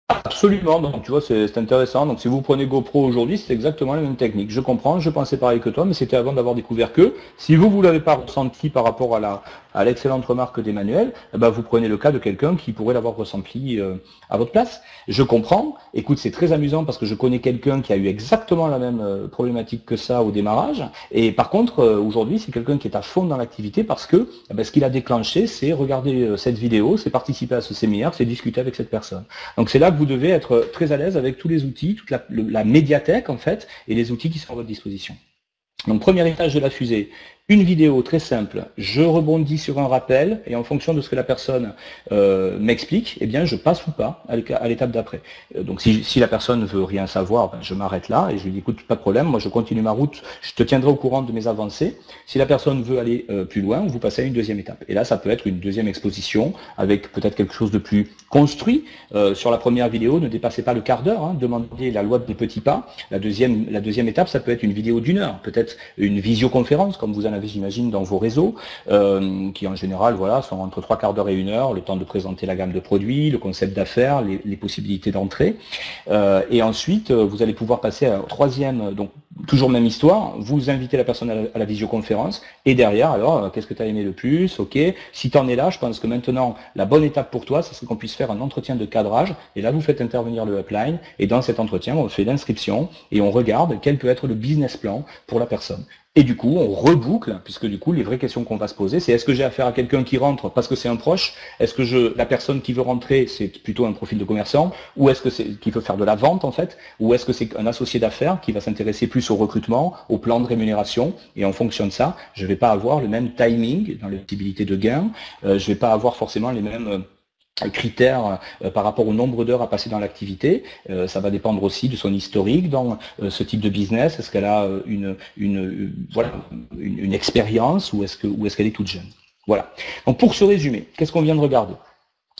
Absolument, donc tu vois, c'est intéressant. Donc si vous prenez GoPro aujourd'hui, c'est exactement la même technique. Je comprends, je pensais pareil que toi, mais c'était avant d'avoir découvert que, si vous ne l'avez pas ressenti par rapport à l'excellente remarque d'Emmanuel, vous prenez le cas de quelqu'un qui pourrait l'avoir ressenti à votre place. Je comprends, écoute, c'est très amusant parce que je connais quelqu'un qui a eu exactement la même problématique que ça au démarrage, et par contre, aujourd'hui, c'est quelqu'un qui est à fond dans l'activité parce que ce qu'il a déclenché, c'est regarder cette vidéo, c'est participer à ce séminaire, c'est discuter avec cette personne. Donc c'est là que vous devez être très à l'aise avec tous les outils, toute la médiathèque en fait, et les outils qui sont à votre disposition. Donc premier étage de la fusée, une vidéo très simple, je rebondis sur un rappel et en fonction de ce que la personne m'explique, eh bien je passe ou pas à l'étape d'après. Donc si la personne ne veut rien savoir, je m'arrête là et je lui dis écoute, pas de problème, moi je continue ma route, je te tiendrai au courant de mes avancées. Si la personne veut aller plus loin, vous passez à une deuxième étape. Et là ça peut être une deuxième exposition avec peut-être quelque chose de plus construit. Sur la première vidéo, ne dépassez pas le quart d'heure, hein, demandez la loi des petits pas. La deuxième étape, ça peut être une vidéo d'1 heure, peut-être une visioconférence comme vous en avez, j'imagine, dans vos réseaux, qui en général voilà, sont entre 3 quarts d'heure et 1 heure, le temps de présenter la gamme de produits, le concept d'affaires, les possibilités d'entrée. Et ensuite, vous allez pouvoir passer à troisième, donc toujours même histoire, vous invitez la personne à la visioconférence, et derrière, alors, qu'est-ce que tu as aimé le plus? Ok, si tu en es là, je pense que maintenant, la bonne étape pour toi, c'est qu'on puisse faire un entretien de cadrage, et là, vous faites intervenir le upline, et dans cet entretien, on fait l'inscription, et on regarde quel peut être le business plan pour la personne. Et du coup, on reboucle, puisque du coup, les vraies questions qu'on va se poser, c'est est-ce que j'ai affaire à quelqu'un qui rentre parce que c'est un proche? Est-ce que la personne qui veut rentrer, c'est plutôt un profil de commerçant? Ou est-ce que c'est qui veut faire de la vente, en fait? Ou est-ce que c'est un associé d'affaires qui va s'intéresser plus au recrutement, au plan de rémunération? Et en fonction de ça, je ne vais pas avoir le même timing dans les possibilités de gain, je ne vais pas avoir forcément les mêmes critères par rapport au nombre d'heures à passer dans l'activité. Ça va dépendre aussi de son historique dans ce type de business. Est-ce qu'elle a une expérience ou est-ce qu'elle est toute jeune? Voilà. Donc pour se résumer, qu'est-ce qu'on vient de regarder?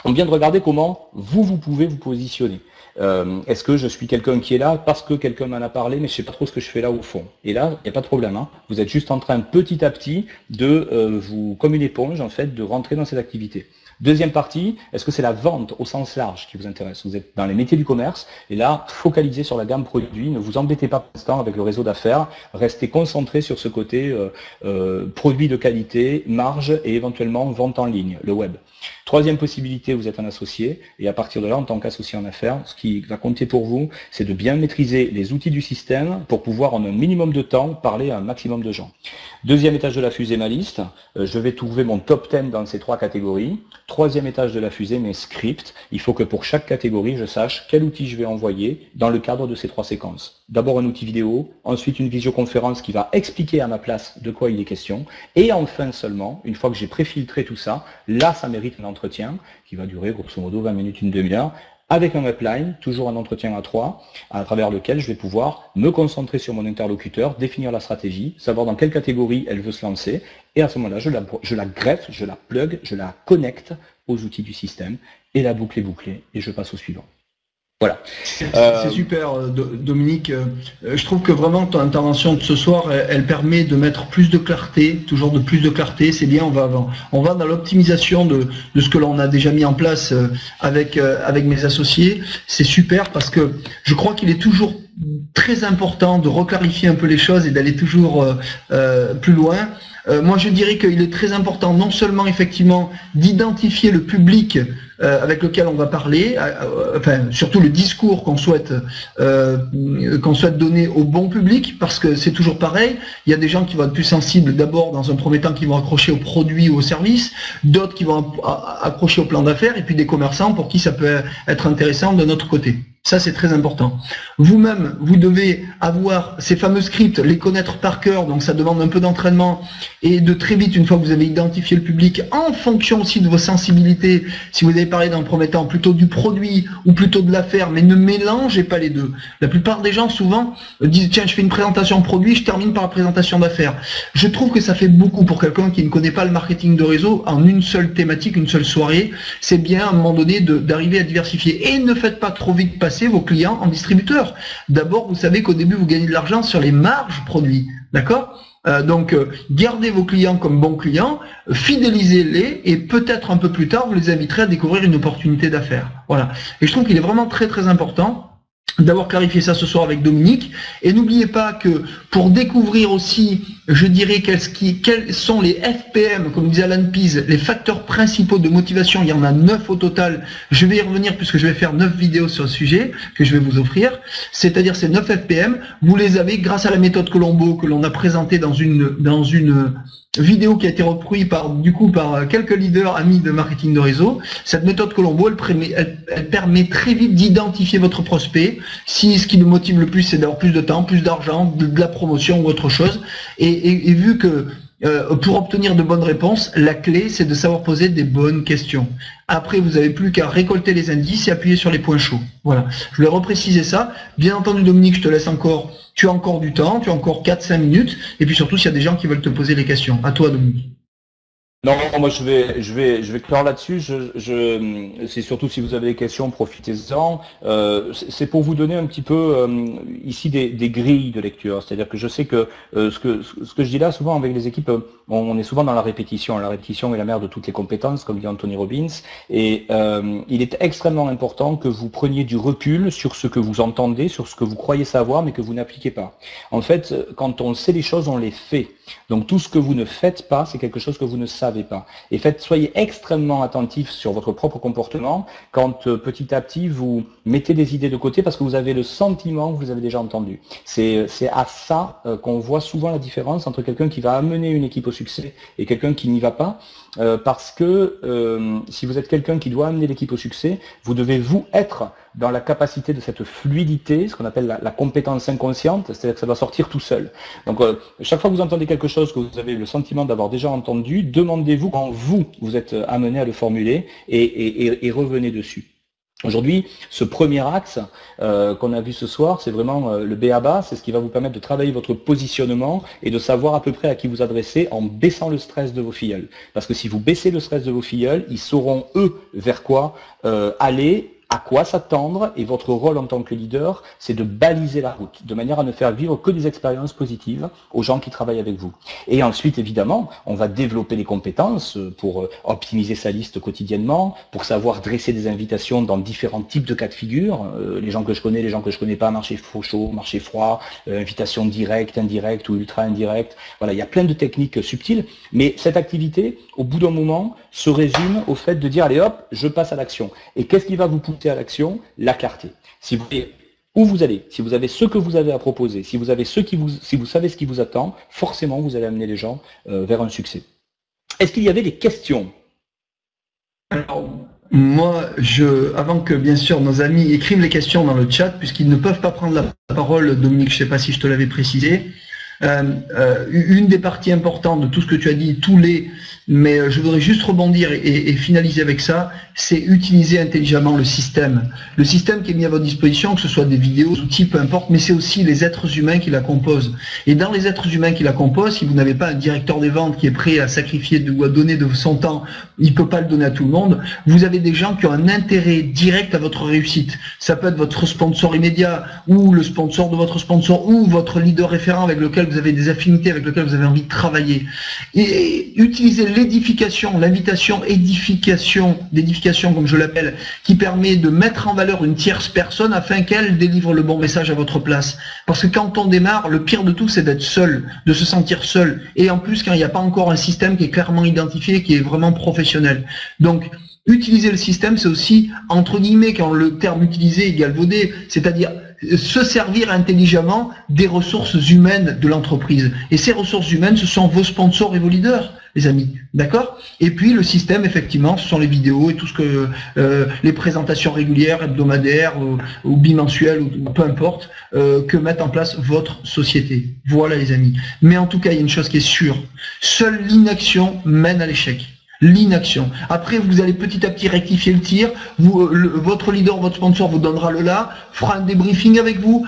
On vient de regarder comment vous pouvez vous positionner. Est-ce que je suis quelqu'un qui est là parce que quelqu'un m'en a parlé, mais je ne sais pas trop ce que je fais là au fond. Et là, il n'y a pas de problème. Hein. Vous êtes juste en train petit à petit de vous, comme une éponge en fait, de rentrer dans cette activité. Deuxième partie, est-ce que c'est la vente au sens large qui vous intéresse? Vous êtes dans les métiers du commerce, et là, focalisez sur la gamme produit, ne vous embêtez pas pour l'instant avec le réseau d'affaires, restez concentré sur ce côté produit de qualité, marge et éventuellement vente en ligne, le web. Troisième possibilité, vous êtes un associé, et à partir de là, en tant qu'associé en affaires, ce qui va compter pour vous, c'est de bien maîtriser les outils du système pour pouvoir en un minimum de temps parler à un maximum de gens. Deuxième étage de la fusée, ma liste, je vais trouver mon top 10 dans ces 3 catégories. Troisième étage de la fusée, mes scripts, il faut que pour chaque catégorie, je sache quel outil je vais envoyer dans le cadre de ces 3 séquences. D'abord un outil vidéo, ensuite une visioconférence qui va expliquer à ma place de quoi il est question, et enfin seulement, une fois que j'ai préfiltré tout ça, là ça mérite un entretien qui va durer grosso modo 20 minutes, une demi-heure, avec un upline, toujours un entretien à 3, à travers lequel je vais pouvoir me concentrer sur mon interlocuteur, définir la stratégie, savoir dans quelle catégorie elle veut se lancer, et à ce moment-là, je la greffe, je la plug, je la connecte aux outils du système, et la boucle est bouclée, et je passe au suivant. Voilà. C'est super, Dominique. Je trouve que vraiment ton intervention de ce soir, elle permet de mettre plus de clarté, toujours de plus de clarté. C'est bien, on va dans l'optimisation de ce que l'on a déjà mis en place avec mes associés. C'est super parce que je crois qu'il est toujours très important de reclarifier un peu les choses et d'aller toujours plus loin. Moi, je dirais qu'il est très important non seulement effectivement d'identifier le public avec lequel on va parler, enfin surtout le discours qu'on souhaite donner au bon public, parce que c'est toujours pareil. Il y a des gens qui vont être plus sensibles d'abord dans un premier temps qui vont accrocher au produit ou au service, d'autres qui vont accrocher au plan d'affaires, et puis des commerçants pour qui ça peut être intéressant de notre côté. Ça, c'est très important. Vous-même, vous devez avoir ces fameux scripts, les connaître par cœur, donc ça demande un peu d'entraînement, et de très vite, une fois que vous avez identifié le public, en fonction aussi de vos sensibilités, si vous avez parlé dans le premier temps plutôt du produit ou plutôt de l'affaire, mais ne mélangez pas les deux. La plupart des gens, souvent, disent « Tiens, je fais une présentation produit, je termine par la présentation d'affaires ». Je trouve que ça fait beaucoup pour quelqu'un qui ne connaît pas le marketing de réseau en une seule thématique, une seule soirée. C'est bien, à un moment donné, d'arriver à diversifier. Et ne faites pas trop vite passer vos clients en distributeur. D'abord, vous savez qu'au début, vous gagnez de l'argent sur les marges produits. D'accord ? Donc, gardez vos clients comme bons clients, fidélisez-les et peut-être un peu plus tard, vous les inviterez à découvrir une opportunité d'affaires. Voilà. Et je trouve qu'il est vraiment très très important d'avoir clarifié ça ce soir avec Dominique. Et n'oubliez pas que pour découvrir aussi, je dirais, quels sont les FPM, comme disait Alan Pease, les facteurs principaux de motivation, il y en a 9 au total. Je vais y revenir puisque je vais faire 9 vidéos sur le sujet que je vais vous offrir. C'est-à-dire ces 9 FPM, vous les avez grâce à la méthode Colombo que l'on a présentée dans une vidéo qui a été reprise par quelques leaders amis de marketing de réseau. Cette méthode Colombo, elle permet très vite d'identifier votre prospect. Si ce qui nous motive le plus, c'est d'avoir plus de temps, plus d'argent, de la promotion ou autre chose. Et vu que pour obtenir de bonnes réponses, la clé, c'est de savoir poser des bonnes questions. Après, vous n'avez plus qu'à récolter les indices et appuyer sur les points chauds. Voilà. Je voulais repréciser ça. Bien entendu, Dominique, je te laisse encore. Tu as encore du temps, tu as encore 4-5 minutes. Et puis surtout, s'il y a des gens qui veulent te poser les questions. À toi, Dominique. Non, moi je vais clore là-dessus. C'est surtout si vous avez des questions, profitez-en. C'est pour vous donner un petit peu ici des grilles de lecture. C'est-à-dire que je sais que ce que je dis là souvent avec les équipes, on est souvent dans la répétition. La répétition est la mère de toutes les compétences, comme dit Anthony Robbins. Et il est extrêmement important que vous preniez du recul sur ce que vous entendez, sur ce que vous croyez savoir, mais que vous n'appliquez pas. En fait, quand on sait les choses, on les fait. Donc tout ce que vous ne faites pas, c'est quelque chose que vous ne savez pas. Et soyez extrêmement attentifs sur votre propre comportement quand petit à petit vous mettez des idées de côté parce que vous avez le sentiment que vous avez déjà entendu. C'est à ça qu'on voit souvent la différence entre quelqu'un qui va amener une équipe au succès et quelqu'un qui n'y va pas. Parce que si vous êtes quelqu'un qui doit amener l'équipe au succès, vous devez vous être dans la capacité de cette fluidité, ce qu'on appelle la compétence inconsciente, c'est-à-dire que ça doit sortir tout seul. Donc chaque fois que vous entendez quelque chose que vous avez le sentiment d'avoir déjà entendu, demandez-vous quand vous êtes amené à le formuler et revenez dessus. Aujourd'hui, ce premier axe qu'on a vu ce soir, c'est vraiment le b.a.-ba, c'est ce qui va vous permettre de travailler votre positionnement et de savoir à peu près à qui vous adresser en baissant le stress de vos filleuls. Parce que si vous baissez le stress de vos filleuls, ils sauront eux vers quoi aller, à quoi s'attendre, et votre rôle en tant que leader, c'est de baliser la route, de manière à ne faire vivre que des expériences positives aux gens qui travaillent avec vous. Et ensuite, évidemment, on va développer les compétences pour optimiser sa liste quotidiennement, pour savoir dresser des invitations dans différents types de cas de figure, les gens que je connais, les gens que je connais pas, marché chaud, marché froid, invitation directe, indirecte ou ultra indirecte. Voilà, il y a plein de techniques subtiles, mais cette activité, au bout d'un moment, se résume au fait de dire, allez hop, je passe à l'action. Et qu'est-ce qui va vous pousser à l'action? La clarté. Si vous savez où vous allez, si vous avez ce que vous avez à proposer, si vous savez ce qui vous attend, forcément vous allez amener les gens vers un succès. Est-ce qu'il y avait des questions? Alors, moi, avant que bien sûr nos amis écrivent les questions dans le chat, puisqu'ils ne peuvent pas prendre la parole, Dominique, je ne sais pas si je te l'avais précisé, une des parties importantes de tout ce que tu as dit, tous les Mais je voudrais juste rebondir et finaliser avec ça, c'est utiliser intelligemment le système. Le système qui est mis à votre disposition, que ce soit des vidéos, des outils, peu importe, mais c'est aussi les êtres humains qui la composent. Et dans les êtres humains qui la composent, si vous n'avez pas un directeur des ventes qui est prêt à sacrifier ou à donner de son temps, il peut pas le donner à tout le monde, vous avez des gens qui ont un intérêt direct à votre réussite. Ça peut être votre sponsor immédiat, ou le sponsor de votre sponsor, ou votre leader référent avec lequel vous avez des affinités, avec lequel vous avez envie de travailler. Et utiliser l'édification, l'invitation d'édification comme je l'appelle, qui permet de mettre en valeur une tierce personne afin qu'elle délivre le bon message à votre place. Parce que quand on démarre, le pire de tout, c'est d'être seul, de se sentir seul. Et en plus, quand il n'y a pas encore un système qui est clairement identifié, qui est vraiment professionnel. Donc, utiliser le système, c'est aussi, entre guillemets, quand le terme utilisé est galvaudé, c'est-à-dire se servir intelligemment des ressources humaines de l'entreprise. Et ces ressources humaines, ce sont vos sponsors et vos leaders, les amis. D'accord? Et puis le système, effectivement, ce sont les vidéos et tout ce que les présentations régulières, hebdomadaires ou bimensuelles, ou peu importe, que mette en place votre société. Voilà, les amis. Mais en tout cas, il y a une chose qui est sûre. Seule l'inaction mène à l'échec. L'inaction. Après, vous allez petit à petit rectifier le tir. Votre leader, votre sponsor vous donnera le là, fera un débriefing avec vous.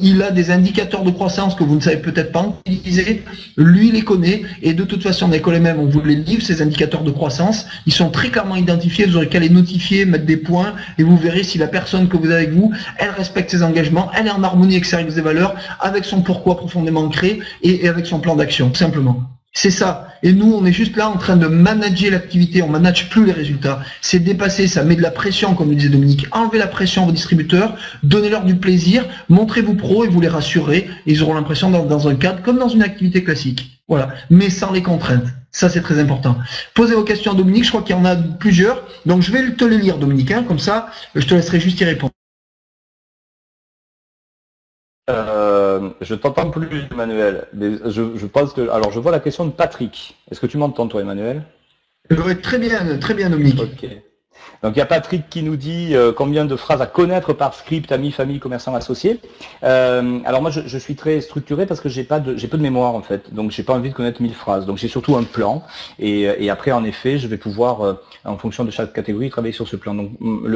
Il a des indicateurs de croissance que vous ne savez peut-être pas utiliser. Lui, il les connaît. Et de toute façon, on les mêmes, on vous les livre, ces indicateurs de croissance. Ils sont très clairement identifiés. Vous aurez qu'à les notifier, mettre des points, et vous verrez si la personne que vous avez avec vous, elle respecte ses engagements, elle est en harmonie avec ses règles et valeurs, avec son pourquoi profondément ancré et avec son plan d'action, tout simplement. C'est ça. Et nous, on est juste là en train de manager l'activité, on manage plus les résultats. C'est dépasser, ça met de la pression, comme le disait Dominique. Enlevez la pression à vos distributeurs, donnez-leur du plaisir, montrez-vous pro et vous les rassurez. Et ils auront l'impression d'être dans un cadre comme dans une activité classique. Voilà. Mais sans les contraintes. Ça, c'est très important. Posez vos questions à Dominique, je crois qu'il y en a plusieurs. Donc, je vais te les lire, Dominique, hein, comme ça, je te laisserai juste y répondre. Je t'entends plus, Emmanuel. Mais je pense que. Alors, je vois la question de Patrick. Est-ce que tu m'entends, toi, Emmanuel? Très bien, Dominique. Ok. Donc il y a Patrick qui nous dit combien de phrases à connaître par script, amis, famille, commerçants, associés. Alors moi je suis très structuré parce que j'ai peu de mémoire en fait, donc j'ai pas envie de connaître 1000 phrases. Donc j'ai surtout un plan et après en effet je vais pouvoir en fonction de chaque catégorie travailler sur ce plan. Donc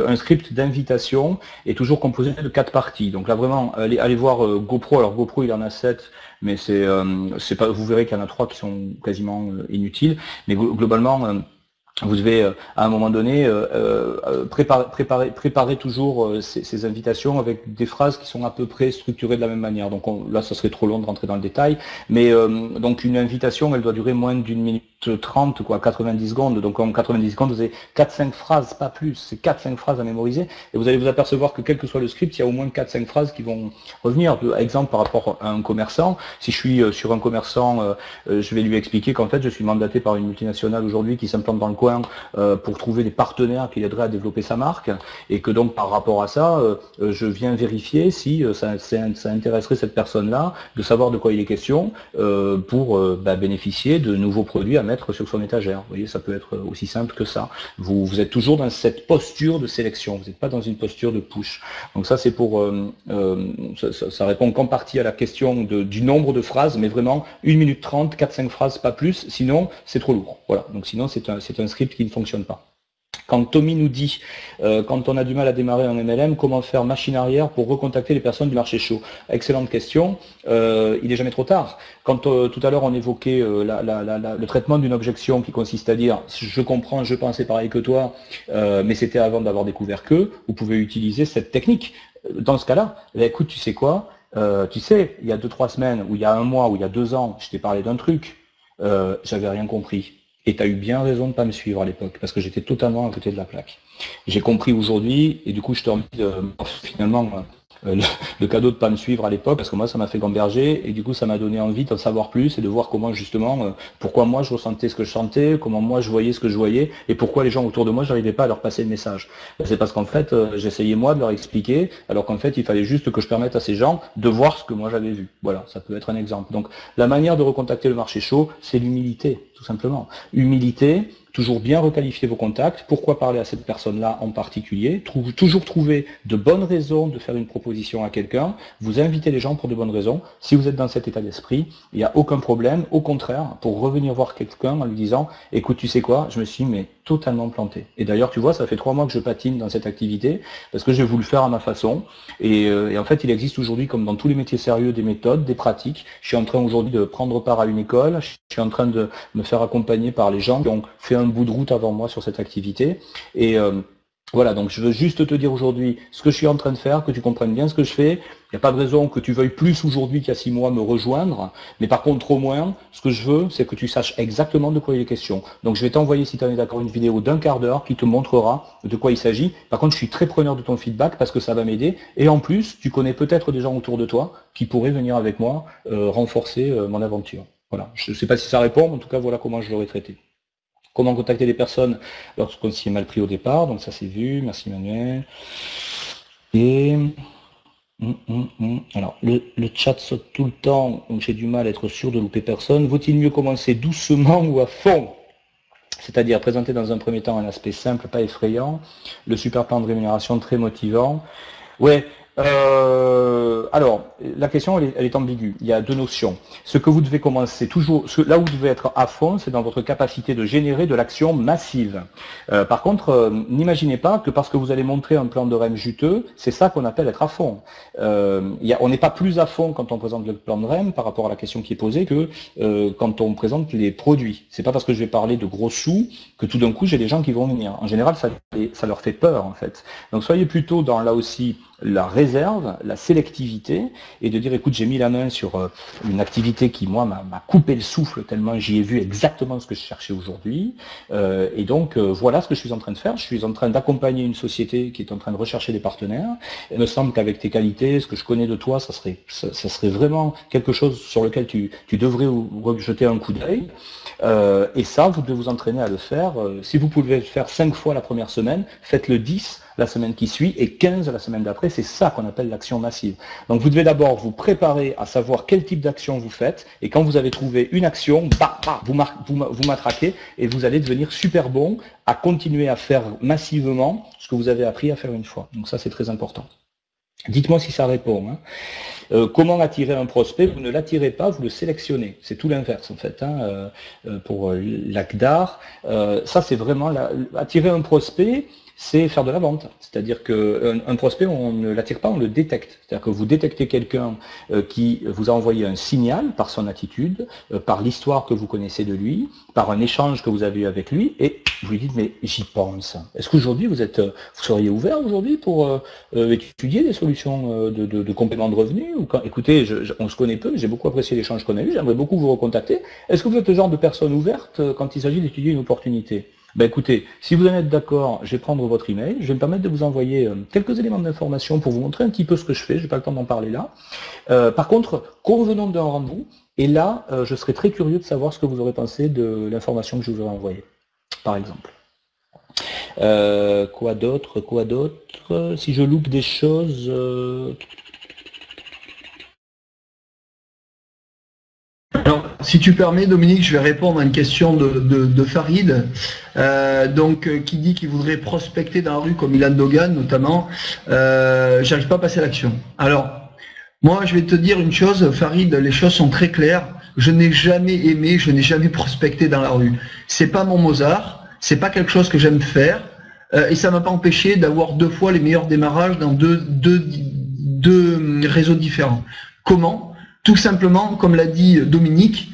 un script d'invitation est toujours composé de 4 parties. Donc là vraiment allez voir GoPro. Alors GoPro il en a 7. Mais c'est pas, vous verrez qu'il y en a 3 qui sont quasiment inutiles. Mais globalement vous devez à un moment donné préparer toujours ces invitations avec des phrases qui sont à peu près structurées de la même manière. Donc là, ça serait trop long de rentrer dans le détail. Mais donc une invitation, elle doit durer moins d'1 minute 30, quoi, 90 secondes. Donc en 90 secondes, vous avez 4-5 phrases, pas plus. C'est 4-5 phrases à mémoriser. Et vous allez vous apercevoir que quel que soit le script, il y a au moins 4-5 phrases qui vont revenir. Exemple par rapport à un commerçant. Si je suis sur un commerçant, je vais lui expliquer qu'en fait, je suis mandaté par une multinationale aujourd'hui qui s'implante dans le coin pour trouver des partenaires qui l'aideraient à développer sa marque et que donc par rapport à ça, je viens vérifier si ça intéresserait cette personne-là de savoir de quoi il est question pour bénéficier de nouveaux produits à mettre sur son étagère. Vous voyez, ça peut être aussi simple que ça. Vous êtes toujours dans cette posture de sélection, vous n'êtes pas dans une posture de push. Donc ça c'est pour ça répond qu'en partie à la question du nombre de phrases, mais vraiment 1 minute 30, 4-5 phrases, pas plus, sinon c'est trop lourd. Voilà, donc sinon c'est un script qui ne fonctionne pas. Quand Tommy nous dit, quand on a du mal à démarrer un MLM, comment faire machine arrière pour recontacter les personnes du marché chaud? Excellente question. Il n'est jamais trop tard. Quand tout à l'heure on évoquait le traitement d'une objection qui consiste à dire je comprends, je pensais pareil que toi, mais c'était avant d'avoir découvert que, vous pouvez utiliser cette technique. Dans ce cas-là, écoute, tu sais quoi, tu sais, il y a 2-3 semaines, ou il y a 1 mois, ou il y a 2 ans, je t'ai parlé d'un truc, j'avais rien compris. Et tu as eu bien raison de ne pas me suivre à l'époque, parce que j'étais totalement à côté de la plaque. J'ai compris aujourd'hui, et du coup je te remercie finalement le cadeau de ne pas me suivre à l'époque, parce que moi ça m'a fait gamberger, et du coup ça m'a donné envie d'en savoir plus, et de voir comment justement, pourquoi moi je ressentais ce que je sentais, comment moi je voyais ce que je voyais, et pourquoi les gens autour de moi, j'arrivais pas à leur passer le message. C'est parce qu'en fait, j'essayais moi de leur expliquer, alors qu'en fait il fallait juste que je permette à ces gens de voir ce que moi j'avais vu. Voilà, ça peut être un exemple. Donc la manière de recontacter le marché chaud, c'est l'humilité, tout simplement. Humilité, toujours bien requalifier vos contacts, pourquoi parler à cette personne-là en particulier, toujours trouver de bonnes raisons de faire une proposition à quelqu'un, vous invitez les gens pour de bonnes raisons. Si vous êtes dans cet état d'esprit, il n'y a aucun problème, au contraire, pour revenir voir quelqu'un en lui disant « écoute, tu sais quoi, je me suis mais totalement planté ». Et d'ailleurs, tu vois, ça fait 3 mois que je patine dans cette activité, parce que j'ai voulu faire à ma façon, et en fait, il existe aujourd'hui, comme dans tous les métiers sérieux, des méthodes, des pratiques. Je suis en train aujourd'hui de prendre part à une école, je suis en train de me faire accompagner par les gens qui ont fait un bout de route avant moi sur cette activité, et voilà, donc je veux juste te dire aujourd'hui ce que je suis en train de faire, que tu comprennes bien ce que je fais. Il n'y a pas de raison que tu veuilles plus aujourd'hui qu'il y a 6 mois me rejoindre, mais par contre au moins, ce que je veux, c'est que tu saches exactement de quoi il est question. Donc je vais t'envoyer, si tu en es d'accord, une vidéo d'1 quart d'heure qui te montrera de quoi il s'agit. Par contre, je suis très preneur de ton feedback parce que ça va m'aider. Et en plus, tu connais peut-être des gens autour de toi qui pourraient venir avec moi renforcer mon aventure. Voilà, je ne sais pas si ça répond, mais en tout cas, voilà comment je l'aurais traité. Comment contacter les personnes lorsqu'on s'y est mal pris au départ, donc ça c'est vu, merci Manuel. Et alors le chat saute tout le temps, donc j'ai du mal à être sûr de louper personne. Vaut-il mieux commencer doucement ou à fond? C'est-à-dire présenter dans un premier temps un aspect simple, pas effrayant, le super plan de rémunération très motivant. Ouais. Alors, la question elle est ambiguë. Il y a 2 notions. Ce que vous devez commencer toujours, là où vous devez être à fond, c'est dans votre capacité de générer de l'action massive. Par contre, n'imaginez pas que parce que vous allez montrer un plan de REM juteux, c'est ça qu'on appelle être à fond. On n'est pas plus à fond quand on présente le plan de REM par rapport à la question qui est posée que quand on présente les produits. C'est pas parce que je vais parler de gros sous que tout d'un coup j'ai des gens qui vont venir. En général, ça leur fait peur en fait. Donc soyez plutôt dans là aussi la réserve, la sélectivité, et de dire écoute, j'ai mis la main sur une activité qui moi m'a coupé le souffle tellement j'y ai vu exactement ce que je cherchais aujourd'hui, et donc voilà ce que je suis en train de faire. Je suis en train d'accompagner une société qui est en train de rechercher des partenaires. Il me semble qu'avec tes qualités, ce que je connais de toi, ça serait vraiment quelque chose sur lequel tu devrais jeter un coup d'œil, et ça vous devez vous entraîner à le faire. Si vous pouvez le faire 5 fois la première semaine, faites-le 10 la semaine qui suit et 15 la semaine d'après. C'est ça qu'on appelle l'action massive. Donc vous devez d'abord vous préparer à savoir quel type d'action vous faites, et quand vous avez trouvé une action, vous matraquez et vous allez devenir super bon à continuer à faire massivement ce que vous avez appris à faire une fois. Donc ça c'est très important. Dites-moi si ça répond. Comment attirer un prospect? Vous ne l'attirez pas, vous le sélectionnez. C'est tout l'inverse en fait. Pour l'ACDAR, ça c'est vraiment attirer un prospect. C'est faire de la vente. C'est-à-dire qu'un prospect, on ne l'attire pas, on le détecte. C'est-à-dire que vous détectez quelqu'un qui vous a envoyé un signal par son attitude, par l'histoire que vous connaissez de lui, par un échange que vous avez eu avec lui, et vous lui dites, mais j'y pense. Est-ce qu'aujourd'hui, vous seriez ouvert aujourd'hui pour étudier des solutions de complément de revenus? Ou écoutez, on se connaît peu, j'ai beaucoup apprécié l'échange qu'on a eu, j'aimerais beaucoup vous recontacter. Est-ce que vous êtes le genre de personne ouverte quand il s'agit d'étudier une opportunité? Ben écoutez, si vous en êtes d'accord, je vais prendre votre email, je vais me permettre de vous envoyer quelques éléments d'information pour vous montrer un petit peu ce que je fais, je n'ai pas le temps d'en parler là. Par contre, convenons d'un rendez-vous, et là, je serai très curieux de savoir ce que vous aurez pensé de l'information que je vous aurai envoyée, par exemple. Quoi d'autre? Si je loupe des choses... Alors, si tu permets, Dominique, je vais répondre à une question de Farid, qui dit qu'il voudrait prospecter dans la rue comme Ilan Dogan, notamment. J'arrive pas à passer à l'action. Alors, moi, je vais te dire une chose, Farid, les choses sont très claires. Je n'ai jamais aimé, je n'ai jamais prospecté dans la rue. C'est pas mon Mozart, c'est pas quelque chose que j'aime faire, et ça m'a pas empêché d'avoir 2 fois les meilleurs démarrages dans deux réseaux différents. Comment ? Tout simplement, comme l'a dit Dominique,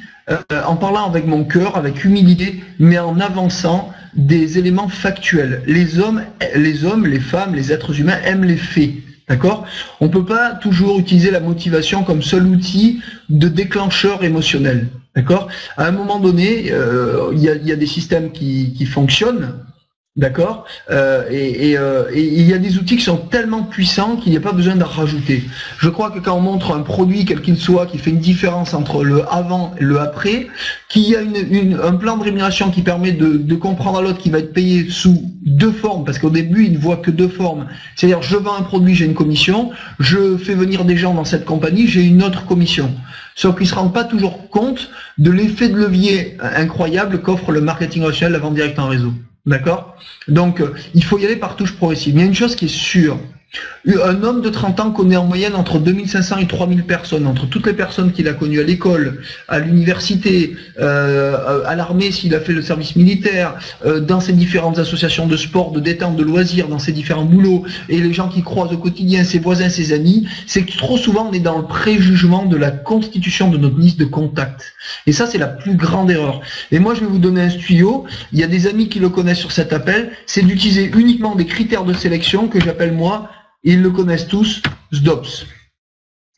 en parlant avec mon cœur, avec humilité, mais en avançant des éléments factuels. Les hommes, les femmes, les êtres humains aiment les faits. D'accord ? On ne peut pas toujours utiliser la motivation comme seul outil de déclencheur émotionnel. D'accord ? À un moment donné, il y a des systèmes qui fonctionnent. D'accord, et il y a des outils qui sont tellement puissants qu'il n'y a pas besoin d'en rajouter. Je crois que quand on montre un produit, quel qu'il soit, qui fait une différence entre le avant et le après, qu'il y a un plan de rémunération qui permet de comprendre à l'autre qui va être payé sous 2 formes, parce qu'au début, il ne voit que 2 formes. C'est-à-dire, je vends un produit, j'ai une commission, je fais venir des gens dans cette compagnie, j'ai une autre commission. sauf qu'ils ne se rendent pas toujours compte de l'effet de levier incroyable qu'offre le marketing relationnel, la vente directe en réseau. D'accord? Donc, il faut y aller par touche progressive. Il y a une chose qui est sûre. Un homme de 30 ans connaît en moyenne entre 2500 et 3000 personnes, entre toutes les personnes qu'il a connues à l'école, à l'université, à l'armée s'il a fait le service militaire, dans ses différentes associations de sport, de détente, de loisirs, dans ses différents boulots, et les gens qu'il croise au quotidien, ses voisins, ses amis, c'est que trop souvent on est dans le préjugement de la constitution de notre liste de contacts. Et ça, c'est la plus grande erreur. Et moi, je vais vous donner un tuyau. Il y a des amis qui le connaissent sur cet appel, c'est d'utiliser uniquement des critères de sélection que j'appelle moi, ils le connaissent tous, SDOPS.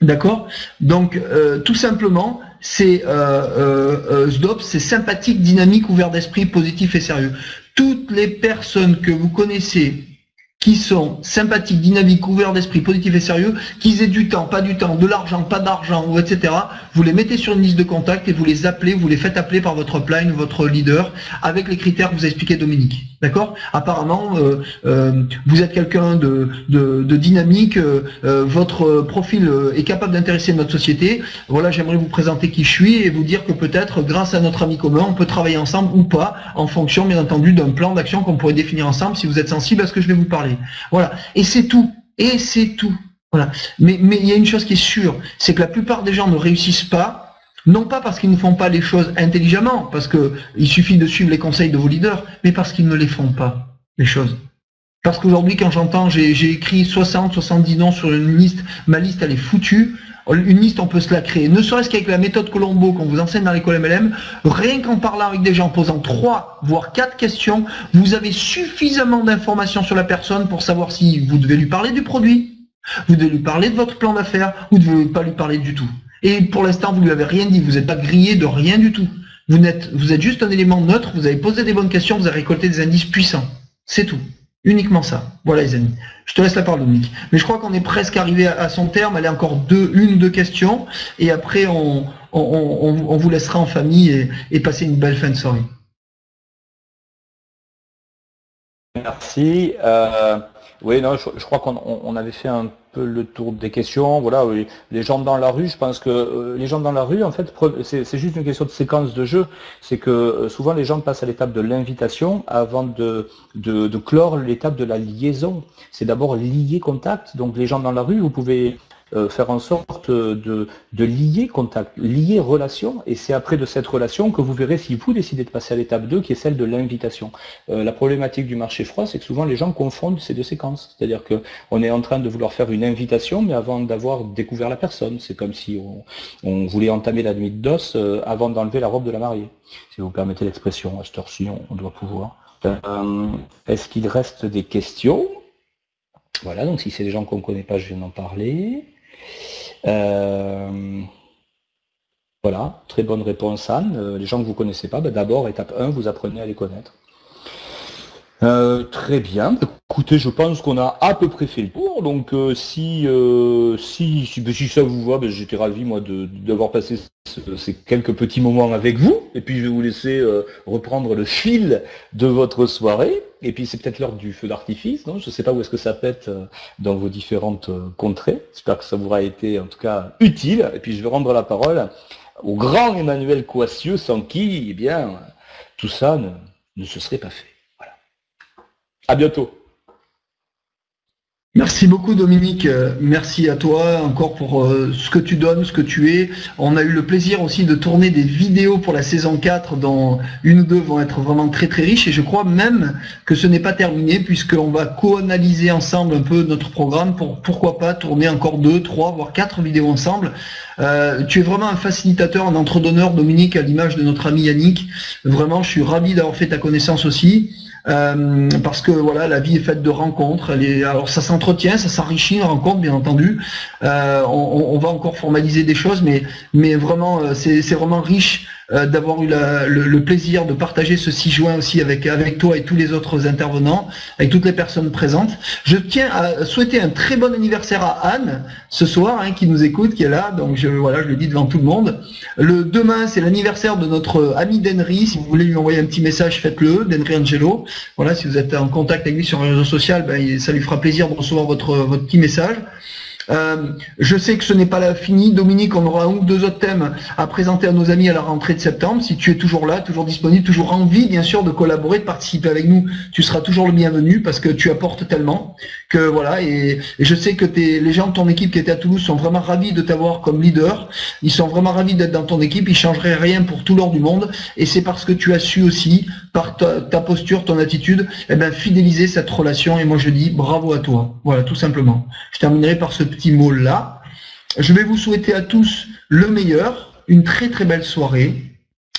D'accord? Donc, tout simplement, c'est SDOPS, c'est sympathique, dynamique, ouvert d'esprit, positif et sérieux. Toutes les personnes que vous connaissez qui sont sympathiques, dynamiques, ouverts d'esprit, positifs et sérieux, qu'ils aient du temps, pas du temps, de l'argent, pas d'argent, ou etc., vous les mettez sur une liste de contacts et vous les appelez, vous les faites appeler par votre upline, votre leader, avec les critères que vous a expliqué Dominique. D'accord? Apparemment, vous êtes quelqu'un de dynamique, votre profil est capable d'intéresser notre société. Voilà, j'aimerais vous présenter qui je suis et vous dire que peut-être, grâce à notre ami commun, on peut travailler ensemble ou pas, en fonction, bien entendu, d'un plan d'action qu'on pourrait définir ensemble si vous êtes sensible à ce que je vais vous parler. Voilà. Et c'est tout. Et c'est tout. Voilà. Mais il y a une chose qui est sûre, c'est que la plupart des gens ne réussissent pas, non pas parce qu'ils ne font pas les choses intelligemment, parce que il suffit de suivre les conseils de vos leaders, mais parce qu'ils ne les font pas, les choses. Parce qu'aujourd'hui, quand j'entends, j'ai écrit 60, 70 noms sur une liste, ma liste elle est foutue. Une liste, on peut se la créer, ne serait-ce qu'avec la méthode Colombo qu'on vous enseigne dans l'école MLM, rien qu'en parlant avec des gens, posant 3 voire 4 questions, vous avez suffisamment d'informations sur la personne pour savoir si vous devez lui parler du produit, vous devez lui parler de votre plan d'affaires, ou vous ne devez pas lui parler du tout. Et pour l'instant, vous lui avez rien dit, vous n'êtes pas grillé de rien du tout. Vous êtes juste un élément neutre, vous avez posé des bonnes questions, vous avez récolté des indices puissants. C'est tout. Uniquement ça. Voilà les amis. Je te laisse la parole, Dominique. Mais je crois qu'on est presque arrivé à son terme. Elle est encore une ou deux questions. Et après, on vous laissera en famille et passer une belle fin de soirée. Merci. Oui, non, je crois qu'on avait fait un peu le tour des questions. Voilà, oui. Les gens dans la rue, je pense que les gens dans la rue, en fait, c'est juste une question de séquence de jeu. C'est que souvent les gens passent à l'étape de l'invitation avant de clore l'étape de la liaison. C'est d'abord lier contact. Donc les gens dans la rue, vous pouvez faire en sorte de lier contact, lier relation, et c'est après de cette relation que vous verrez si vous décidez de passer à l'étape 2, qui est celle de l'invitation. La problématique du marché froid, c'est que souvent les gens confondent ces deux séquences, c'est-à-dire qu'on est en train de vouloir faire une invitation, mais avant d'avoir découvert la personne. C'est comme si on voulait entamer la nuit de noces avant d'enlever la robe de la mariée, si vous permettez l'expression. À cette heure-ci, on doit pouvoir. Est-ce qu'il reste des questions? Voilà, donc si c'est des gens qu'on ne connaît pas, je viens d'en parler. Voilà, très bonne réponse Anne. Les gens que vous ne connaissez pas, d'abord, étape 1, vous apprenez à les connaître. Très bien. Écoutez, je pense qu'on a à peu près fait le tour. Donc si ça vous va, j'étais ravi moi d'avoir passé ces quelques petits moments avec vous. Et puis je vais vous laisser reprendre le fil de votre soirée. Et puis c'est peut-être l'heure du feu d'artifice, non? Je ne sais pas où est-ce que ça pète dans vos différentes contrées. J'espère que ça vous aura été en tout cas utile. Et puis je vais rendre la parole au grand Emmanuel Coissieux, sans qui, eh bien, tout ça ne se serait pas fait. Voilà. À bientôt. Merci beaucoup Dominique, merci à toi encore pour ce que tu donnes, ce que tu es. On a eu le plaisir aussi de tourner des vidéos pour la saison 4 dont une ou deux vont être vraiment très très riches et je crois même que ce n'est pas terminé puisqu'on va co-analyser ensemble un peu notre programme pour pourquoi pas tourner encore 2, 3 voire 4 vidéos ensemble. Tu es vraiment un facilitateur, un entrepreneur Dominique à l'image de notre ami Yannick. Vraiment je suis ravi d'avoir fait ta connaissance aussi. Parce que voilà, la vie est faite de rencontres. Alors ça s'entretient, ça s'enrichit une rencontre, bien entendu. On va encore formaliser des choses, mais vraiment, c'est vraiment riche d'avoir eu le plaisir de partager ce 6 juin aussi avec toi et tous les autres intervenants, avec toutes les personnes présentes. Je tiens à souhaiter un très bon anniversaire à Anne ce soir, qui nous écoute, qui est là. Donc je le dis devant tout le monde. Demain, c'est l'anniversaire de notre ami Denry. Si vous voulez lui envoyer un petit message, faites-le, Denry Angelo. Voilà, si vous êtes en contact avec lui sur un réseau social, ça lui fera plaisir de recevoir votre petit message. Je sais que ce n'est pas fini. Dominique, on aura un ou deux autres thèmes à présenter à nos amis à la rentrée de septembre. Si tu es toujours là, toujours disponible, toujours envie, bien sûr, de collaborer, de participer avec nous, tu seras toujours le bienvenu parce que tu apportes tellement que voilà. Et je sais que les gens de ton équipe qui étaient à Toulouse sont vraiment ravis de t'avoir comme leader. Ils sont vraiment ravis d'être dans ton équipe. Ils changeraient rien pour tout l'or du monde. Et c'est parce que tu as su aussi, par ta posture, ton attitude, fidéliser cette relation. Et moi, je dis bravo à toi. Voilà, tout simplement. Je terminerai par ce petit mot-là. Je vais vous souhaiter à tous le meilleur, une très très belle soirée,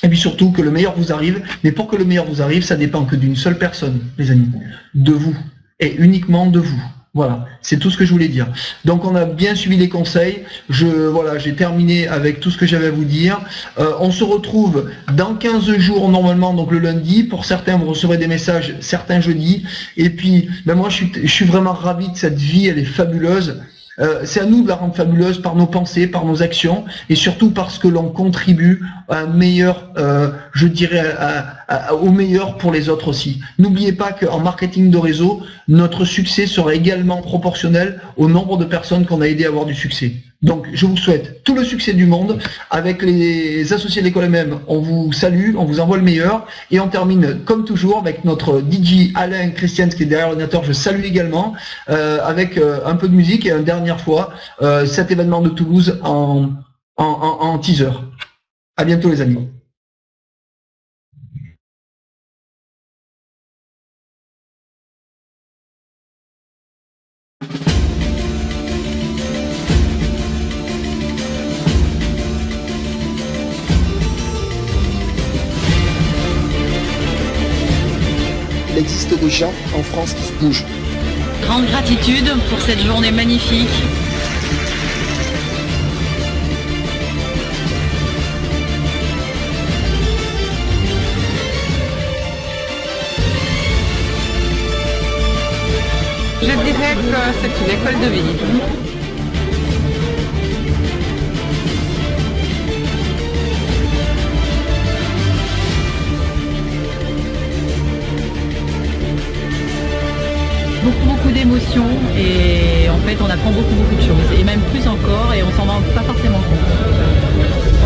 et puis surtout que le meilleur vous arrive. Mais pour que le meilleur vous arrive, ça dépend que d'une seule personne, les amis, de vous, et uniquement de vous. Voilà, c'est tout ce que je voulais dire. Donc on a bien suivi les conseils. Voilà, j'ai terminé avec tout ce que j'avais à vous dire. On se retrouve dans 15 jours normalement, donc le lundi. Pour certains, vous recevrez des messages, certains jeudi. Et puis, moi, je suis vraiment ravi de cette vie. Elle est fabuleuse. C'est à nous de la rendre fabuleuse par nos pensées, par nos actions, et surtout parce que l'on contribue à un meilleur, je dirais, au meilleur pour les autres aussi. N'oubliez pas qu'en marketing de réseau, notre succès sera également proportionnel au nombre de personnes qu'on a aidé à avoir du succès. Donc, je vous souhaite tout le succès du monde. Avec les associés de l'école MM, on vous salue, on vous envoie le meilleur. Et on termine, comme toujours, avec notre DJ Alain Christian, qui est derrière l'ordinateur. Je salue également, avec un peu de musique et une dernière fois, cet événement de Toulouse en teaser. À bientôt, les amis. Il existe des gens en France qui se bougent. Grande gratitude pour cette journée magnifique. Je dirais que c'est une école de vie. Beaucoup d'émotions et en fait on apprend beaucoup de choses et même plus encore et on s'en rend pas forcément compte.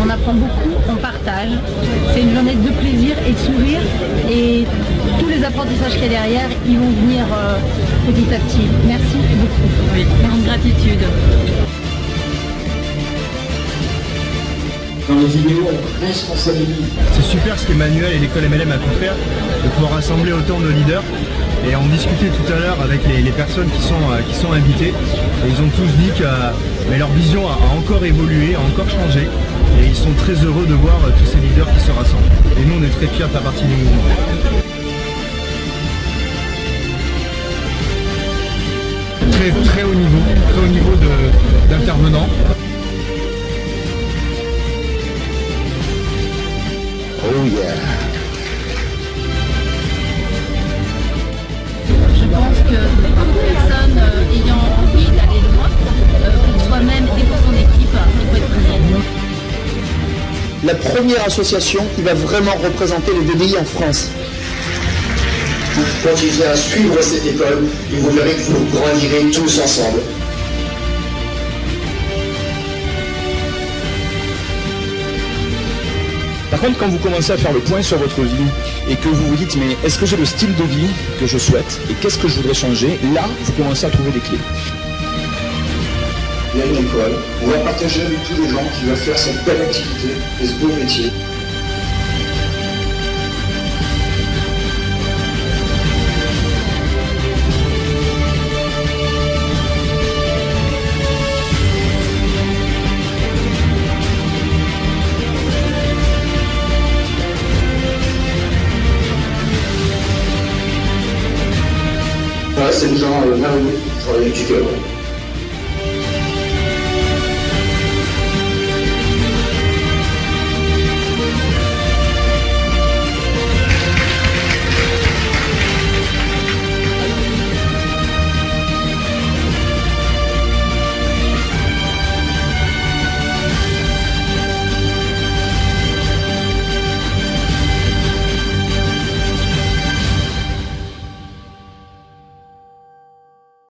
On apprend beaucoup, on partage, c'est une journée de plaisir et de sourire et tous les apprentissages qu'il y a derrière ils vont venir petit à petit. Merci beaucoup. Oui, grande gratitude. Dans les vidéos, on responsabilise. C'est super ce qu'Emmanuel et l'école MLM a pu faire, de pouvoir rassembler autant de leaders. Et on discutait tout à l'heure avec les personnes qui sont invitées. Et ils ont tous dit que leur vision a encore évolué, a encore changé. Et ils sont très heureux de voir tous ces leaders qui se rassemblent. Et nous, on est très fiers de faire partie du mouvement. Très haut niveau d'intervenants. Oh yeah. Je pense que toute personne ayant envie d'aller loin, pour soi-même et pour son équipe, il faut être présent. La première association qui va vraiment représenter les VDI en France. Vous continuez à suivre cette école et vous verrez que vous grandirez tous ensemble. Par contre, quand vous commencez à faire le point sur votre vie et que vous vous dites mais est-ce que j'ai le style de vie que je souhaite et qu'est-ce que je voudrais changer, là, vous commencez à trouver des clés. Il y a une école, on va partager avec tous les gens qui veulent faire cette belle activité et ce beau métier. Ouais, c'est des gens merveilleux qui travaillent du cœur.